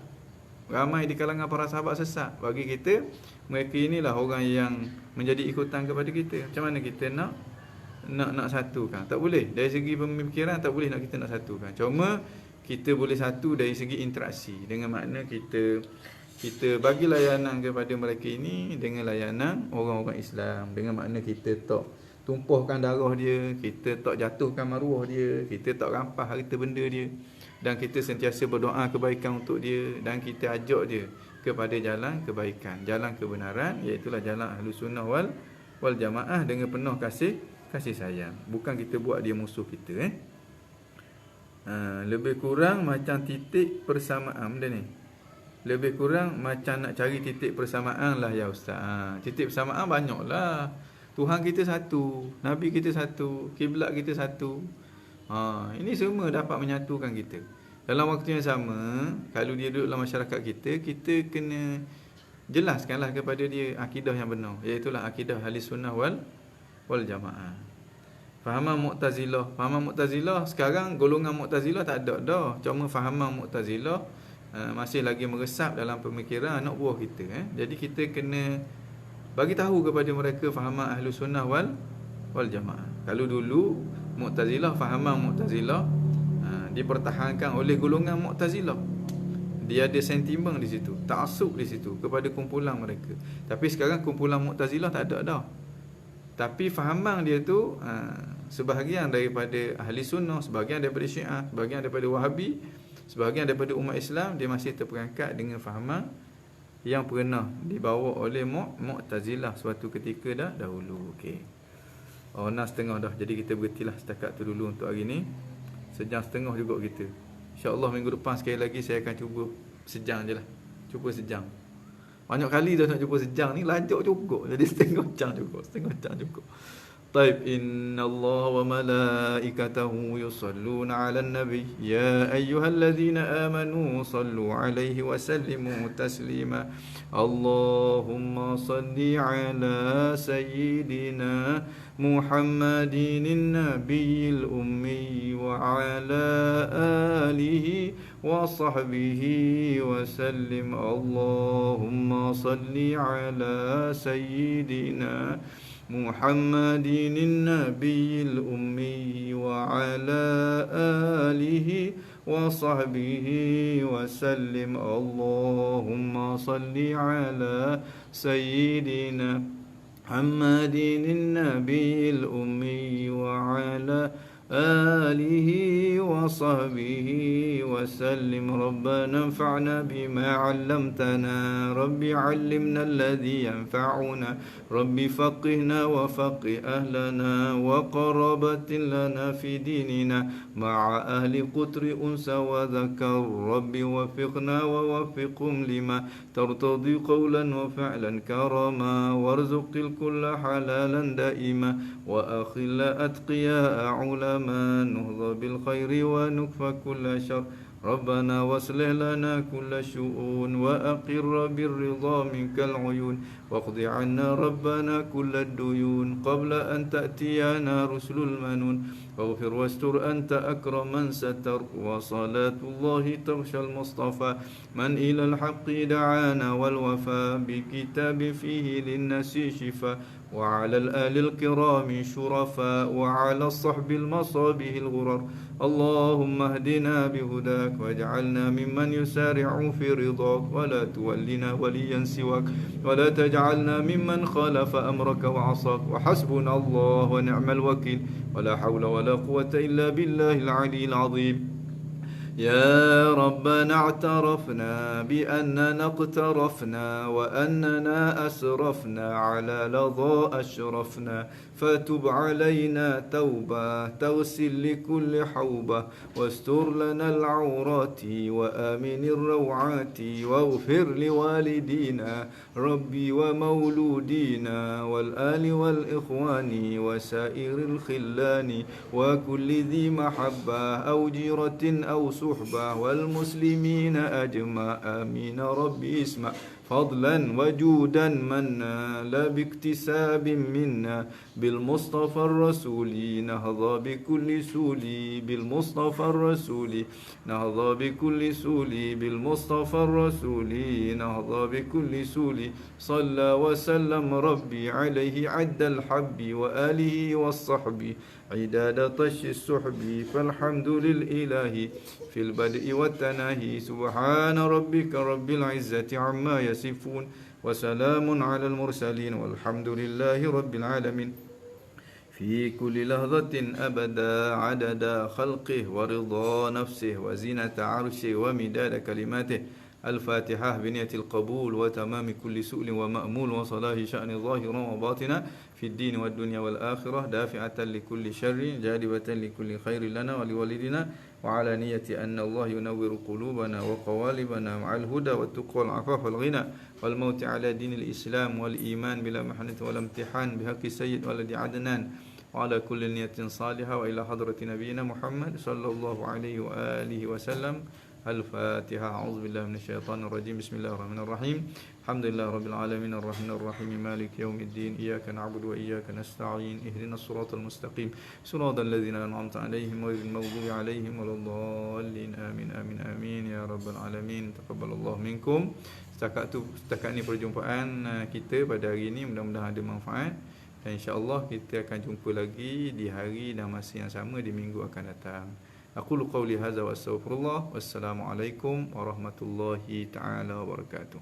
Ramai di kalangan para sahabat sesat. Bagi kita, mereka inilah orang yang menjadi ikutan kepada kita. Macam mana kita nak satukan? Tak boleh. Dari segi pemikiran tak boleh nak kita nak satukan. Cuma kita boleh satu dari segi interaksi. Dengan makna kita bagi layanan kepada mereka ini dengan layanan orang-orang Islam. Dengan makna kita tak tumpahkan darah dia, kita tak jatuhkan maruah dia, kita tak rampas harta benda dia, dan kita sentiasa berdoa kebaikan untuk dia, dan kita ajak dia kepada jalan kebaikan, jalan kebenaran, iaitu jalan Ahlus Sunnah wal Jamaah dengan penuh kasih sayang. Bukan kita buat dia musuh kita. Lebih kurang macam titik persamaan dia ni. Lebih kurang macam nak cari titik persamaan lah ya Ustaz. Titik persamaan banyak lah. Tuhan kita satu, Nabi kita satu, kiblat kita satu. Ini semua dapat menyatukan kita. Dalam waktu yang sama, kalau dia duduk dalam masyarakat kita kena jelaskanlah kepada dia akidah yang benar, iaitu akidah Ahlus Sunnah wal Jamaah. Fahaman Mu'tazilah sekarang golongan Mu'tazilah tak ada dah. Cuma fahaman Mu'tazilah masih lagi meresap dalam pemikiran anak buah kita. Jadi kita kena bagi tahu kepada mereka fahaman Ahlus Sunnah wal Jamaah. Kalau dulu fahaman Mu'tazilah dipertahankan oleh golongan Mu'tazilah. Dia ada sentimen di situ, taksub di situ kepada kumpulan mereka. Tapi sekarang kumpulan Mu'tazilah tak ada dah. Tapi fahaman dia tu sebahagian daripada ahli sunnah, sebahagian daripada Syiah, sebahagian daripada Wahabi, sebahagian daripada umat Islam, dia masih terperangkap dengan fahaman yang pernah dibawa oleh Mu'tazilah suatu ketika dah dahulu. Okey. Oh, 6.30 dah. Jadi kita berhentilah setakat tu dulu untuk hari ni. 1.5 jam juga kita. InsyaAllah minggu depan sekali lagi saya akan cuba sejam je lah. Cuba sejam. Banyak kali dah nak cuba sejam ni, lanjut cukup. Jadi 1/2 jam cukup. 1/2 jam cukup. طيب إن الله وملائكته يصلون على النبي يا أيها الذين آمنوا صلوا عليه وسلموا تسليما اللهم صل على سيدنا محمد النبي الأمي وعلى آله وصحبه وسلم اللهم صل على سيدنا محمد النبي الأمي وعلى آله وصحبه وسلم اللهم صل على سيدنا محمد النبي الأمي وعلى آله وصحبه وسلم ربنا انفعنا بما علمتنا رب علمنا الذي ينفعنا رب فقهنا وفقه أهلنا وقربة لنا في ديننا مع أهل قطر أنثى وذكر رب وفقنا ووفقهم لما ترتضي قولا وفعلا كرما وارزق الكل حلالا دائما وأخل أتقياء علما نهضى بالخير ونكفى كل شر ربنا واصلح لنا كل شؤون وأقر بالرضا منك العيون واقض عنا ربنا كل الديون قبل أن تأتينا رسل المنون واغفر واستر أنت أكرم من ستر وصلاة الله تغشى المصطفى من إلى الحق دعانا والوفاء بكتاب فيه للناس شفاء وعلى الآل الكرام شرفاء وعلى الصحب المصابه الغرر اللهم اهدنا بهداك واجعلنا ممن يسارع في رضاك ولا تولنا وليا سواك ولا تجعلنا ممن خالف أمرك وعصاك وحسبنا الله ونعم الوكيل ولا حول ولا قوة إلا بالله العلي العظيم يا ربنا اعترفنا بأننا اقترفنا وأننا أسرفنا على لظى أشرفنا فتب علينا توبة تغسل لكل حوبة واستر لنا العورات وآمن الروعات واغفر لوالدينا ربي ومولودينا والآل والإخوان وسائر الخلان وكل ذي محبة أو جيرة أو صحبة والمسلمين أجمع آمين ربي اسمع فضلا وجودا منا لا باكتساب منا بالمصطفى الرسول نهضى بكل سولي بالمصطفى الرسول نهضى بكل سولي بالمصطفى الرسول نهضى بكل سولي صلى وسلم ربي عليه عد الحب وآله والصحب عداد طش السحب فالحمد للإله في البدء والتناهي سبحان ربك رب العزة عما يصفون وسلام على المرسلين والحمد لله رب العالمين في كل لحظة أبدا عدد خلقه ورضا نفسه وزينة عرشه ومداد كلماته الفاتحة بنية القبول وتمام كل سؤل ومأمول وصلاح شأن ظاهرا وباطنا في الدين والدنيا والآخرة دافعة لكل شر جالبة لكل خير لنا ولوالدنا وعلى نية أن الله ينور قلوبنا وقوالبنا مع الهدى والتقوى والعفاف والغنى والموت على دين الإسلام والإيمان بلا محنة ولا امتحان بحق سيد ولد عدنان وعلى كل نية صالحة وإلى حضرة نبينا محمد صلى الله عليه وآله وسلم الفاتحة. أعوذ بالله من الشيطان الرجيم. بسم الله الرحمن الرحيم. الحمد لله رب العالمين الرحمن الرحيم مالك يوم الدين إياك نعبد وإياك نستعين اهدنا الصراط المستقيم صراط الذين أنعمت عليهم غير المغضوب عليهم ولا الضالين آمين آمين آمين يا رب العالمين. تقبل الله منكم. Setakat ni perjumpaan kita pada hari ini, mudah-mudahan ada manfaat, dan insya-Allah kita akan jumpa lagi di hari dan masa yang sama di minggu akan datang. Aqulu qawli hadza wa astaghfirullah. Wassalamualaikum warahmatullahi taala wabarakatuh.